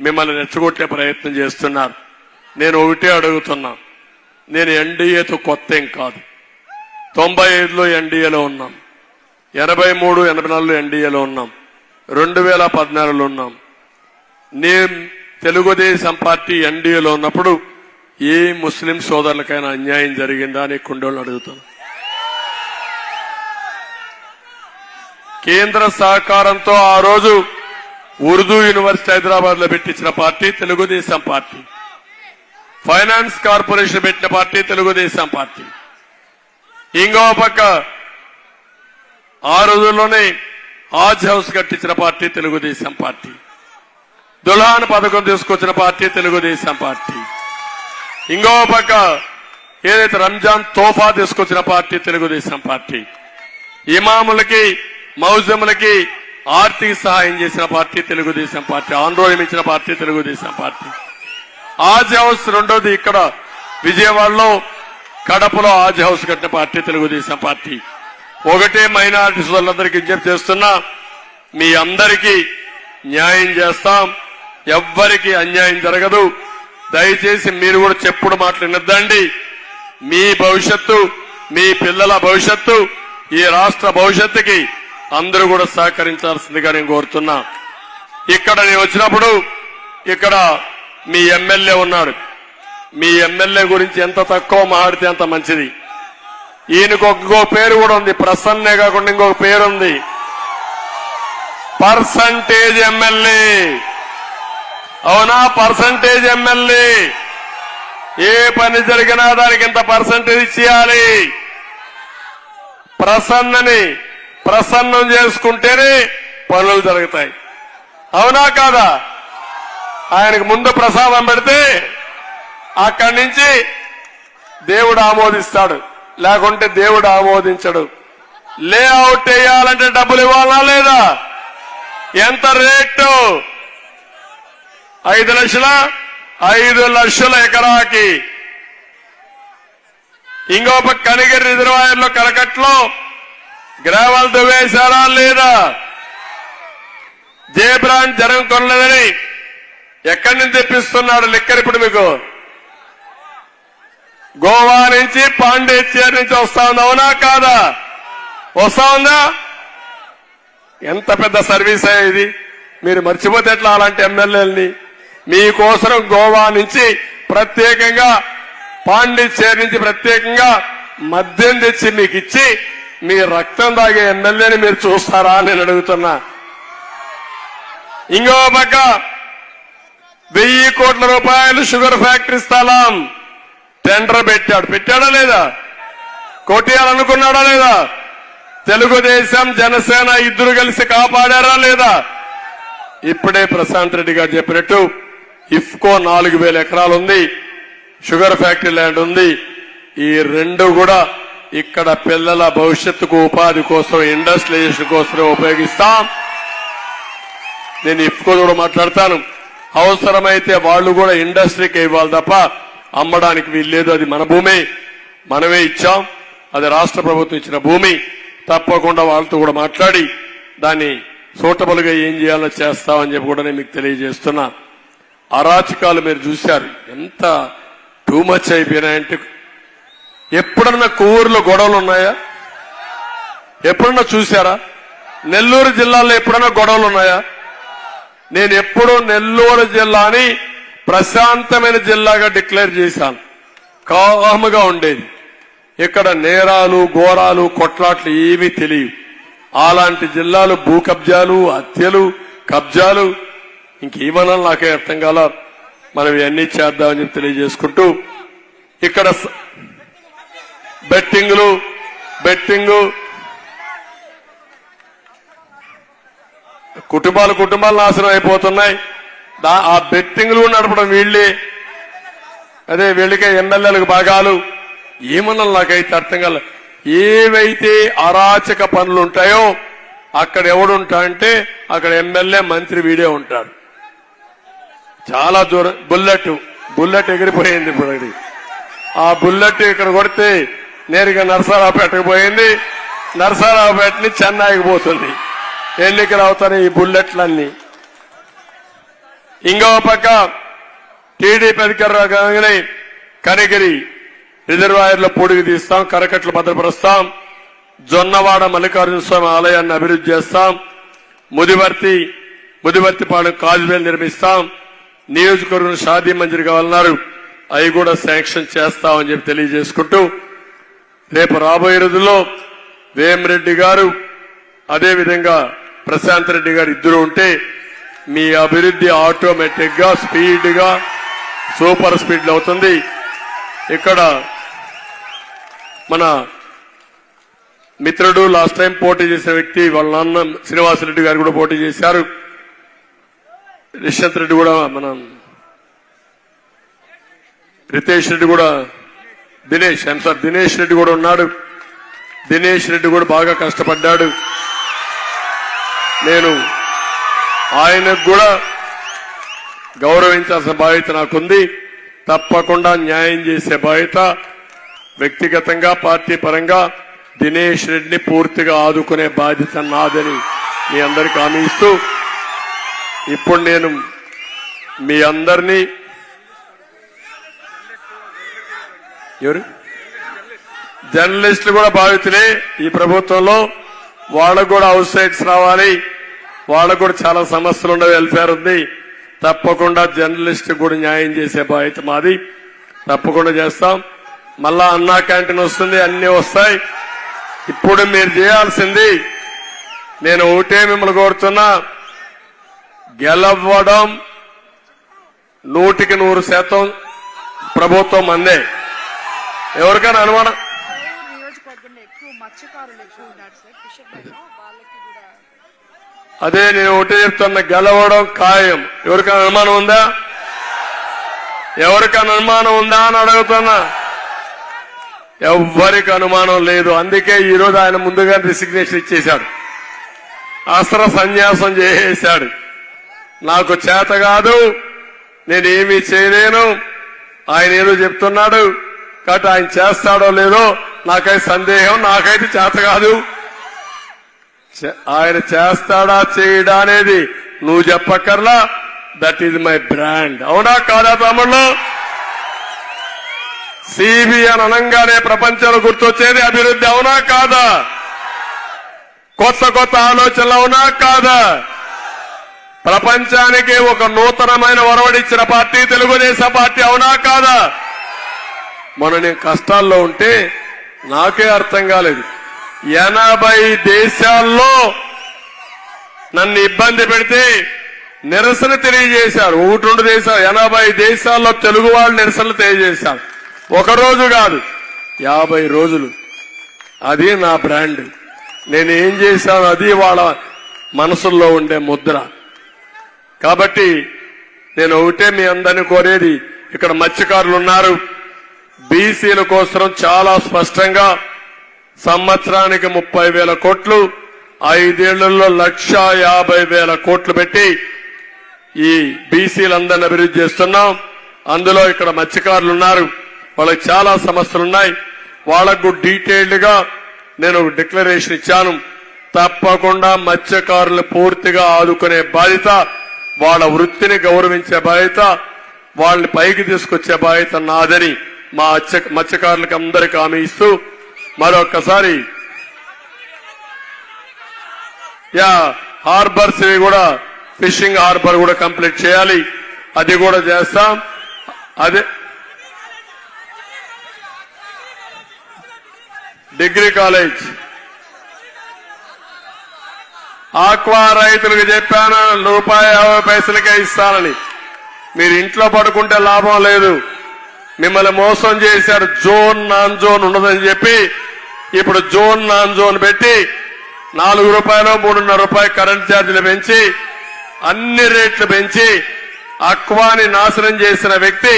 S4: మిమ్మల్ని రెచ్చగొట్టే ప్రయత్నం చేస్తున్నారు. నేను ఒకటే అడుగుతున్నా, నేను ఎన్డీఏతో కొత్త ఏం కాదు. 95లో ఎన్డీఏలో ఉన్నాం, 83, 84లో ఎన్డీఏలో ఉన్నాం, 2014లో ఉన్నాం. నేను తెలుగుదేశం పార్టీ ఎన్డీఏలో ఉన్నప్పుడు ఏ ముస్లిం సోదరులకైనా అన్యాయం జరిగిందా అని కొండోళ్ళు అడుగుతాను. కేంద్ర సహకారంతో ఆ రోజు ఉర్దూ యూనివర్సిటీ హైదరాబాద్ లో పెట్టించిన party Telugu Desam party. Finance corporation పెట్టిన పార్టీ తెలుగుదేశం పార్టీ. ఇంకో పక్క ఆ రోజుల్లోనే హాజ్ హౌస్ కట్టించిన పార్టీ తెలుగుదేశం పార్టీ. దుల్హాన్ పథకం తీసుకొచ్చిన పార్టీ తెలుగుదేశం పార్టీ. ఇంకో పక్క ఏదైతే రంజాన్ తోఫా తీసుకొచ్చిన పార్టీ తెలుగుదేశం పార్టీ. ఇమాములకి, మౌజములకి ఆర్థిక సహాయం చేసిన పార్టీ తెలుగుదేశం పార్టీ. ఆందోళన ఇచ్చిన party Telugu Desam party. Has house రెండోది ఇక్కడ విజయవాడలో, కడపలో హాజ్ హౌస్ కట్టిన పార్టీ తెలుగుదేశం పార్టీ. ఒకటే మైనారిటీ సోదరులందరికీ విజ్ఞప్తి చేస్తున్నా, మీ అందరికీ న్యాయం చేస్తాం. ఎవ్వరికి అన్యాయం జరగదు. దయచేసి మీరు కూడా చెప్పుడు మాటలు వినొద్దండి. మీ భవిష్యత్తు, మీ పిల్లల భవిష్యత్తు, ఈ రాష్ట్ర భవిష్యత్తుకి అందరూ కూడా సహకరించాల్సిందిగా నేను కోరుతున్నా. ఇక్కడ నేను వచ్చినప్పుడు ఇక్కడ మీ ఎమ్మెల్యే ఉన్నాడు. మీ ఎమ్మెల్యే గురించి ఎంత తక్కువ మాట్లాడితే అంత మంచిది. ఈయనకు ఇంకో పేరు కూడా ఉంది, ప్రసన్నే కాకుండా ఇంకొక పేరు ఉంది, పర్సంటేజ్ ఎమ్మెల్యే. అవునా? Percentage MLA. ఏ పని జరిగినా దానికి ఇంత పర్సంటేజ్ ఇచ్చేయాలి. ప్రసన్నం చేసుకుంటేనే పనులు జరుగుతాయి. అవునా కాదా? ఆయనకు ముందు ప్రసాదం పెడితే అక్కడి నుంచి దేవుడు ఆమోదిస్తాడు, లేకుంటే దేవుడు ఆమోదించడు. లేఅవుట్ వేయాలంటే డబ్బులు ఇవ్వాలా లేదా? ఎంత రేటు? 5 లక్షల 5 లక్షల ఎకరాకి. ఇంకో పక్క కనిగిరి రిజర్వాయర్లో కలకట్లో గ్రావెల్ దువ్వేశారా లేదా? జేబ్రాండ్ జనం కొనలేదని ఎక్కడి నుంచి తెప్పిస్తున్నాడు లిక్కర్? ఇప్పుడు మీకు గోవా నుంచి, పాండిచేరి నుంచి వస్తా ఉంది. అవునా కాదా? వస్తా ఉందా? ఎంత పెద్ద సర్వీస్ ఇది, మీరు మర్చిపోతే ఎట్లా అలాంటి ఎమ్మెల్యేలని? మీకోసం గోవా నుంచి ప్రత్యేకంగా, పాండిచ్చేరి నుంచి ప్రత్యేకంగా మద్యం తెచ్చి మీకు ఇచ్చి మీ రక్తం తాగే ఎమ్మెల్యేని మీరు చూస్తారా అని నేను అడుగుతున్నా. ఇంకో పక్క 1000 కోట్ల రూపాయలు షుగర్ ఫ్యాక్టరీ స్థలం టెండర్ పెట్టాడా లేదా? కొట్టేయాలనుకున్నాడా లేదా? తెలుగుదేశం జనసేన ఇద్దరు కలిసి కాపాడారా లేదా? ఇప్పుడే ప్రశాంత్ రెడ్డి గారు చెప్పినట్టు ఇఫ్కో 4000 ఎకరాలు ఉంది, షుగర్ ఫ్యాక్టరీ ల్యాండ్ ఉంది. ఈ రెండు కూడా ఇక్కడ పిల్లల భవిష్యత్తుకు ఉపాధి కోసం, ఇండస్ట్రియలైజేషన్ కోసం ఉపయోగిస్తాం. నేను ఇఫ్కో కూడా మాట్లాడతాను. అవసరమైతే వాళ్ళు కూడా ఇండస్ట్రీకి ఇవ్వాలి తప్ప అమ్మడానికి వీల్లేదు. అది మన భూమి, మనమే ఇచ్చాం. అది రాష్ట్ర ప్రభుత్వం ఇచ్చిన భూమి. తప్పకుండా వాళ్ళతో కూడా మాట్లాడి దాన్ని సూటబుల్ గా ఏం చేయాలో చేస్తామని చెప్పి కూడా నేను మీకు తెలియజేస్తున్నా. అరాచకాలు మీరు చూశారు, ఎంత టూ మచ్ అయిపోయినాయంటే. ఎప్పుడన్నా కొవ్వూరులో గొడవలు ఉన్నాయా? ఎప్పుడన్నా చూశారా? నెల్లూరు జిల్లాలో ఎప్పుడన్నా గొడవలు ఉన్నాయా? నేను ఎప్పుడూ నెల్లూరు జిల్లాని ప్రశాంతమైన జిల్లాగా డిక్లేర్ చేశాను. కాముగా ఉండేది. ఇక్కడ నేరాలు, ఘోరాలు, కొట్లాట్లు ఏమీ తెలియవు. అలాంటి జిల్లాలు భూ కబ్జాలు, హత్యలు, కబ్జాలు, ఇంకేమన్నా నాకే అర్థం కాల. మనం ఇవన్నీ చేద్దామని చెప్పి తెలియజేసుకుంటూ, ఇక్కడ బెట్టింగు కుటుంబాలు నాశనం అయిపోతున్నాయి. ఆ బెట్టింగ్లు నడపడం వీళ్ళే. అదే వీళ్ళకే ఎమ్మెల్యేలకు భాగాలు. ఏమన్నా నాకైతే అర్థం కాల. ఏవైతే అరాచక పనులు ఉంటాయో అక్కడ ఎవడుంటా అంటే అక్కడ ఎమ్మెల్యే, మంత్రి వీడే ఉంటాడు. చాలా దూరం బుల్లెట్ ఎగిరిపోయింది. ఇప్పుడు అది ఆ బుల్లెట్ ఇక్కడ కొడితే నేరుగా నరసరావుపేటకు పోయింది. నరసరావుపేట నుంచి చెన్నైకి పోతుంది. ఎన్నికలు అవుతాయి ఈ బుల్లెట్లన్నీ. ఇంకో పక్క టీడీపీ అధికారంగానే కనిగిరి రిజర్వాయర్లో పొడిగి తీస్తాం, కరకట్లు భద్రపరుస్తాం, జొన్నవాడ మల్లికార్జున స్వామి ఆలయాన్ని అభివృద్ధి చేస్తాం, ముదివర్తిపాడు కాజువేలు నిర్మిస్తాం, నియోజకవర్గం షాదీ మంజూరు కావాలన్నారు, అవి కూడా శాంక్షన్ చేస్తామని చెప్పి తెలియజేసుకుంటూ, రేపు రాబోయే రోజుల్లో వేమిరెడ్డి గారు అదేవిధంగా ప్రశాంత్ రెడ్డి గారు ఇద్దరు ఉంటే మీ అభివృద్ధి ఆటోమేటిక్ గా స్పీడ్ గా సూపర్ స్పీడ్ లో అవుతుంది. ఇక్కడ మన మిత్రుడు లాస్ట్ టైం పోటీ చేసిన వ్యక్తి వాళ్ళ నాన్న శ్రీనివాసరెడ్డి గారు కూడా పోటీ చేశారు. రిషంత్ రెడ్డి కూడా, మన రితేష్ రెడ్డి కూడా, దినేష్ రెడ్డి కూడా ఉన్నాడు. దినేష్ రెడ్డి కూడా బాగా కష్టపడ్డాడు. నేను ఆయనకు కూడా గౌరవించాల్సిన బాధ్యత నాకుంది. తప్పకుండా న్యాయం చేసే బాధ్యత వ్యక్తిగతంగా, పార్టీ పరంగా దినేష్ రెడ్డిని పూర్తిగా ఆదుకునే బాధ్యత నాదని మీ అందరికీ హామీ ఇస్తూ, ఇప్పుడు నేను మీ అందరినీ జర్నలిస్టులు కూడా బాధితులే ఈ ప్రభుత్వంలో. వాళ్ళకు కూడా హౌస్ సైట్స్ రావాలి. వాళ్ళకు కూడా చాలా సమస్యలు ఉండవు, వెల్ఫేర్ ఉంది. తప్పకుండా జర్నలిస్ట్ కూడా న్యాయం చేసే బాధ్యత మాది. తప్పకుండా చేస్తాం. మళ్ళా అన్నా క్యాంటీన్ వస్తుంది, అన్ని వస్తాయి. ఇప్పుడు మీరు చేయాల్సింది, నేను ఒకటే మిమ్మల్ని కోరుతున్నా, గెలవడం 100% ప్రభుత్వం అందే. ఎవరికైనా అనుమానం? అదే నేను ఒకటే చెప్తున్నా, గెలవడం ఖాయం. ఎవరికైనా అనుమానం ఉందా? ఎవరికైనా అనుమానం ఉందా అని అడుగుతున్నా. ఎవ్వరికి అనుమానం లేదు. అందుకే ఈరోజు ఆయన ముందుగా రిసిగ్నేషన్ ఇచ్చేశాడు, అస్త్ర సన్యాసం చేసేశాడు. నాకు చేత కాదు, నేనేమీ చేయలేను, ఆయన ఏదో చెప్తున్నాడు కాబట్టి ఆయన చేస్తాడో లేదో నాకైతే సందేహం. నాకైతే చేత కాదు. ఆయన చేస్తాడా చేయడా అనేది నువ్వు చెప్పక్కర్లా. That is my brand. అవునా కాదా తమ్ముళ్ళు? సిబిఐ అని అనగానే ప్రపంచంలో గుర్తొచ్చేది అభివృద్ధి. అవునా కాదా? కొత్త కొత్త ఆలోచనలు అవునా కాదా? ప్రపంచానికి ఒక నూతనమైన ఒరవడిచ్చిన పార్టీ తెలుగుదేశం పార్టీ, అవునా కాదా? మొన్న నేను కష్టాల్లో ఉంటే నాకే అర్థం కాలేదు. 80 దేశాల్లో నన్ను ఇబ్బంది పెడితే నిరసన తెలియజేశారు. 1-2 దేశాలు, 80 దేశాల్లో తెలుగు వాళ్ళు నిరసనలు తెలియజేశారు. ఒక రోజు కాదు, 50 రోజులు. అది నా బ్రాండ్. నేను ఏం చేశాను, అది వాళ్ళ మనసుల్లో ఉండే ముద్ర. కాబట్టి నేను ఒకటే మీ అందరినీ కోరేది, ఇక్కడ మత్స్యకారులు ఉన్నారు, బీసీల కోసం చాలా స్పష్టంగా సంవత్సరానికి 30,000 కోట్లు, 5 ఏళ్లలో 1,50,000 కోట్లు పెట్టి ఈ బీసీలందరినీ అభివృద్ధి చేస్తున్నాం. అందులో ఇక్కడ మత్స్యకారులు ఉన్నారు, వాళ్ళకి చాలా సమస్యలున్నాయి. వాళ్లకు డీటెయిల్డ్ గా నేను డిక్లరేషన్ ఇచ్చాను. తప్పకుండా మత్స్యకారులు పూర్తిగా ఆదుకునే బాధ్యత, వాళ్ళ వృత్తిని గౌరవించే బాధ్యత, వాళ్ళని పైకి తీసుకొచ్చే బాధ్యత నాదని మా మత్స్యకారులకు అందరికీ హామీ ఇస్తూ మరొక్కసారి హార్బర్స్ కూడా, ఫిషింగ్ హార్బర్ కూడా కంప్లీట్ చేయాలి, అది కూడా చేస్తాం. అదే డిగ్రీ కాలేజ్ ఆక్వా రైతులకు చెప్పాను, ₹1.50 ఇస్తానని. మీరు ఇంట్లో పడుకుంటే లాభం లేదు. మిమ్మల్ని మోసం చేశారు. జోన్ నాన్ జోన్ ఉండదని చెప్పి ఇప్పుడు జోన్ నాన్ జోన్ పెట్టి ₹4, ₹3.50 కరెంట్ ఛార్జీలు పెంచి అన్ని రేట్లు పెంచి అక్వాని నాశనం చేసిన వ్యక్తి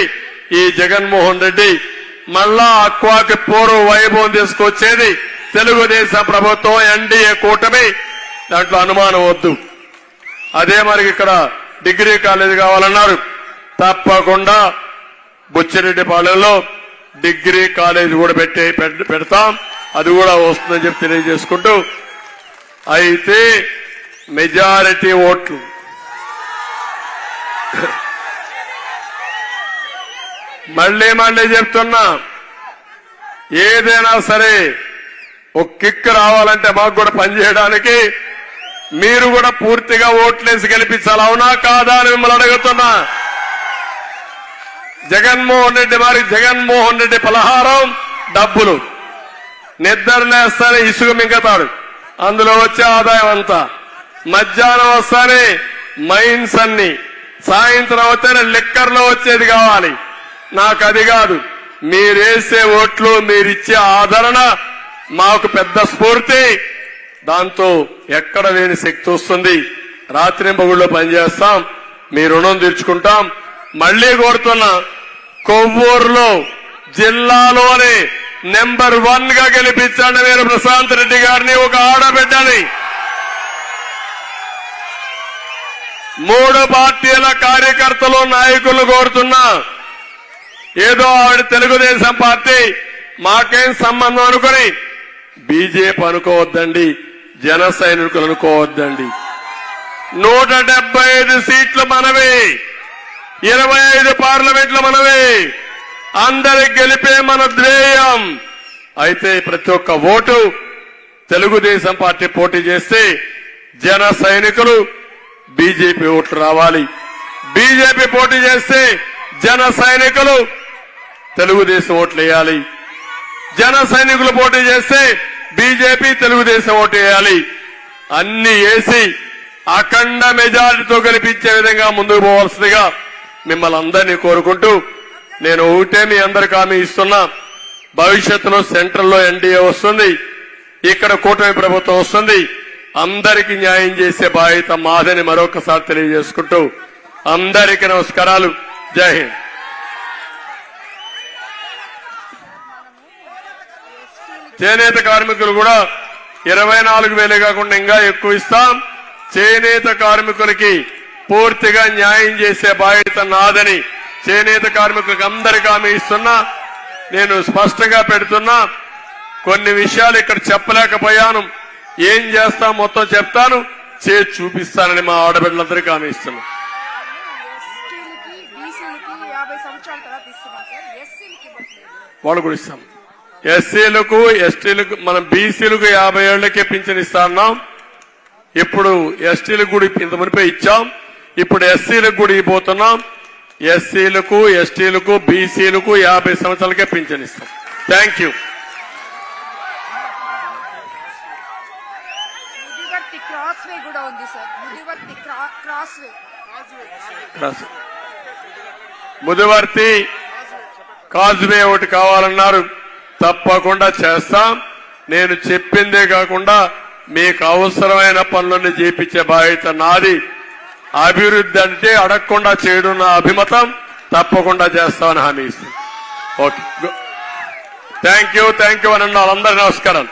S4: ఈ జగన్మోహన్ రెడ్డి. మళ్ళా అక్వాకి పూర్వ వైభవం తీసుకొచ్చేది తెలుగుదేశం ప్రభుత్వం, ఎన్డీఏ కూటమి. దాంట్లో అనుమానం వద్దు. అదే మరి ఇక్కడ డిగ్రీ కాలేజ్ కావాలన్నారు. తప్పకుండా బుచ్చిరెడ్డిపాలెంలో డిగ్రీ కాలేజ్ కూడా పెడతాం. అది కూడా వస్తుందని చెప్పి తెలియజేసుకుంటూ, అయితే మెజారిటీ ఓట్లు మళ్ళీ చెప్తున్నా, ఏదైనా సరే ఒక కిక్ రావాలంటే మాకు కూడా పనిచేయడానికి మీరు కూడా పూర్తిగా ఓట్లేసి గెలిపించాలి, అవునా కాదా అని మిమ్మల్ని అడుగుతున్నా. జగన్మోహన్ రెడ్డి పలహారం డబ్బులు. నిద్రలేస్తానే ఇసుక మింగతాడు, అందులో వచ్చే ఆదాయం అంతా. మధ్యాహ్నం వస్తానే మైన్స్ అన్ని, సాయంత్రం వస్తేనే లిక్కర్లో వచ్చేది కావాలి. నాకు అది కాదు. మీరేసే ఓట్లు, మీరిచ్చే ఆదరణ మాకు పెద్ద స్ఫూర్తి. దాంతో ఎక్కడ లేని శక్తి వస్తుంది. రాత్రింబగుళ్ళో పనిచేస్తాం, మీ రుణం తీర్చుకుంటాం. మళ్లీ కోరుతున్నా, కొవ్వూరులో జిల్లాలోనే నెంబర్ 1 గా గెలిపించండి మీరు ప్రశాంత్ రెడ్డి గారిని, ఒక ఆడబిడ్డని. 3 పార్టీల కార్యకర్తలు, నాయకులు కోరుతున్నా, ఏదో ఆవిడ తెలుగుదేశం పార్టీ మాకేం సంబంధం అనుకుని బీజేపీ అనుకోవద్దండి, జన సైనికులు అనుకోవద్దండి. 175 సీట్లు మనవి, 25 పార్లమెంట్లు మనవి, అందరి గెలిపే మన ధ్యేయం. అయితే ప్రతి ఒక్క ఓటు తెలుగుదేశం పార్టీ పోటీ చేస్తే జన సైనికులు బీజేపీ ఓట్లు రావాలి. బీజేపీ పోటీ చేస్తే జన సైనికులు తెలుగుదేశం ఓట్లు వేయాలి. జన సైనికులు పోటీ చేస్తే బీజేపీ తెలుగుదేశం ఓటు వేయాలి. అన్ని వేసి అఖండ మెజారిటీతో గెలిపించే విధంగా ముందుకు పోవాల్సిందిగా మిమ్మల్ని అందరినీ కోరుకుంటూ, నేను ఒకటే మీ అందరికీ హామీ ఇస్తున్నా, భవిష్యత్తులో సెంట్రల్లో ఎన్డీఏ వస్తుంది, ఇక్కడ కూటమి ప్రభుత్వం వస్తుంది. అందరికీ న్యాయం చేసే బాధ్యత మాదని మరొకసారి తెలియజేసుకుంటూ అందరికీ నమస్కారాలు. జై హింద్. చేనేత కార్మికులు కూడా 24,000 కాకుండా ఇంకా ఎక్కువ ఇస్తాం. చేనేత కార్మికులకి పూర్తిగా న్యాయం చేసే బాధ్యత నాదని చేనేత కార్మికులకు అందరికీ హామీ ఇస్తున్నా. నేను స్పష్టంగా పెడుతున్నా, కొన్ని విషయాలు ఇక్కడ చెప్పలేకపోయాను, ఏం చేస్తా మొత్తం చెప్తాను, చేసి చూపిస్తానని మా ఆడబిడ్డలందరికీ హామీ ఇస్తున్నా. వాళ్ళు కూడా ఇస్తాం. ఎస్సీలకు, ఎస్టీలకు, మనం బీసీలకు 50 ఏళ్లకే పింఛన్ ఇస్తా ఉన్నాం. ఇప్పుడు ఎస్టీలకు కూడా ఇంత మునిపే ఇచ్చాం. ఇప్పుడు ఎస్సీలకు కూడా ఇవ్వబోతున్నాం. ఎస్సీలకు, ఎస్టీలకు, బీసీలకు 50 సంవత్సరాలకే పింఛన్ ఇస్తాం. Thank you.
S2: Mudivarthi cross way కూడా ఉంది sir. Mudivarthi cross way.
S4: Mudivarthi causeway ఒకటి కావాలన్నారు. తప్పకుండా చేస్తాం. నేను చెప్పిందే కాకుండా మీకు అవసరమైన పనులన్నీ చేపించే బాధ్యత నాది. అభివృద్ధి అంటే అడగకుండా చేయడం నా అభిమతం. తప్పకుండా చేస్తామని హామీ ఇస్తాను. ఓకే, థ్యాంక్ యూ అని అన్న వాళ్ళందరూ నమస్కారం.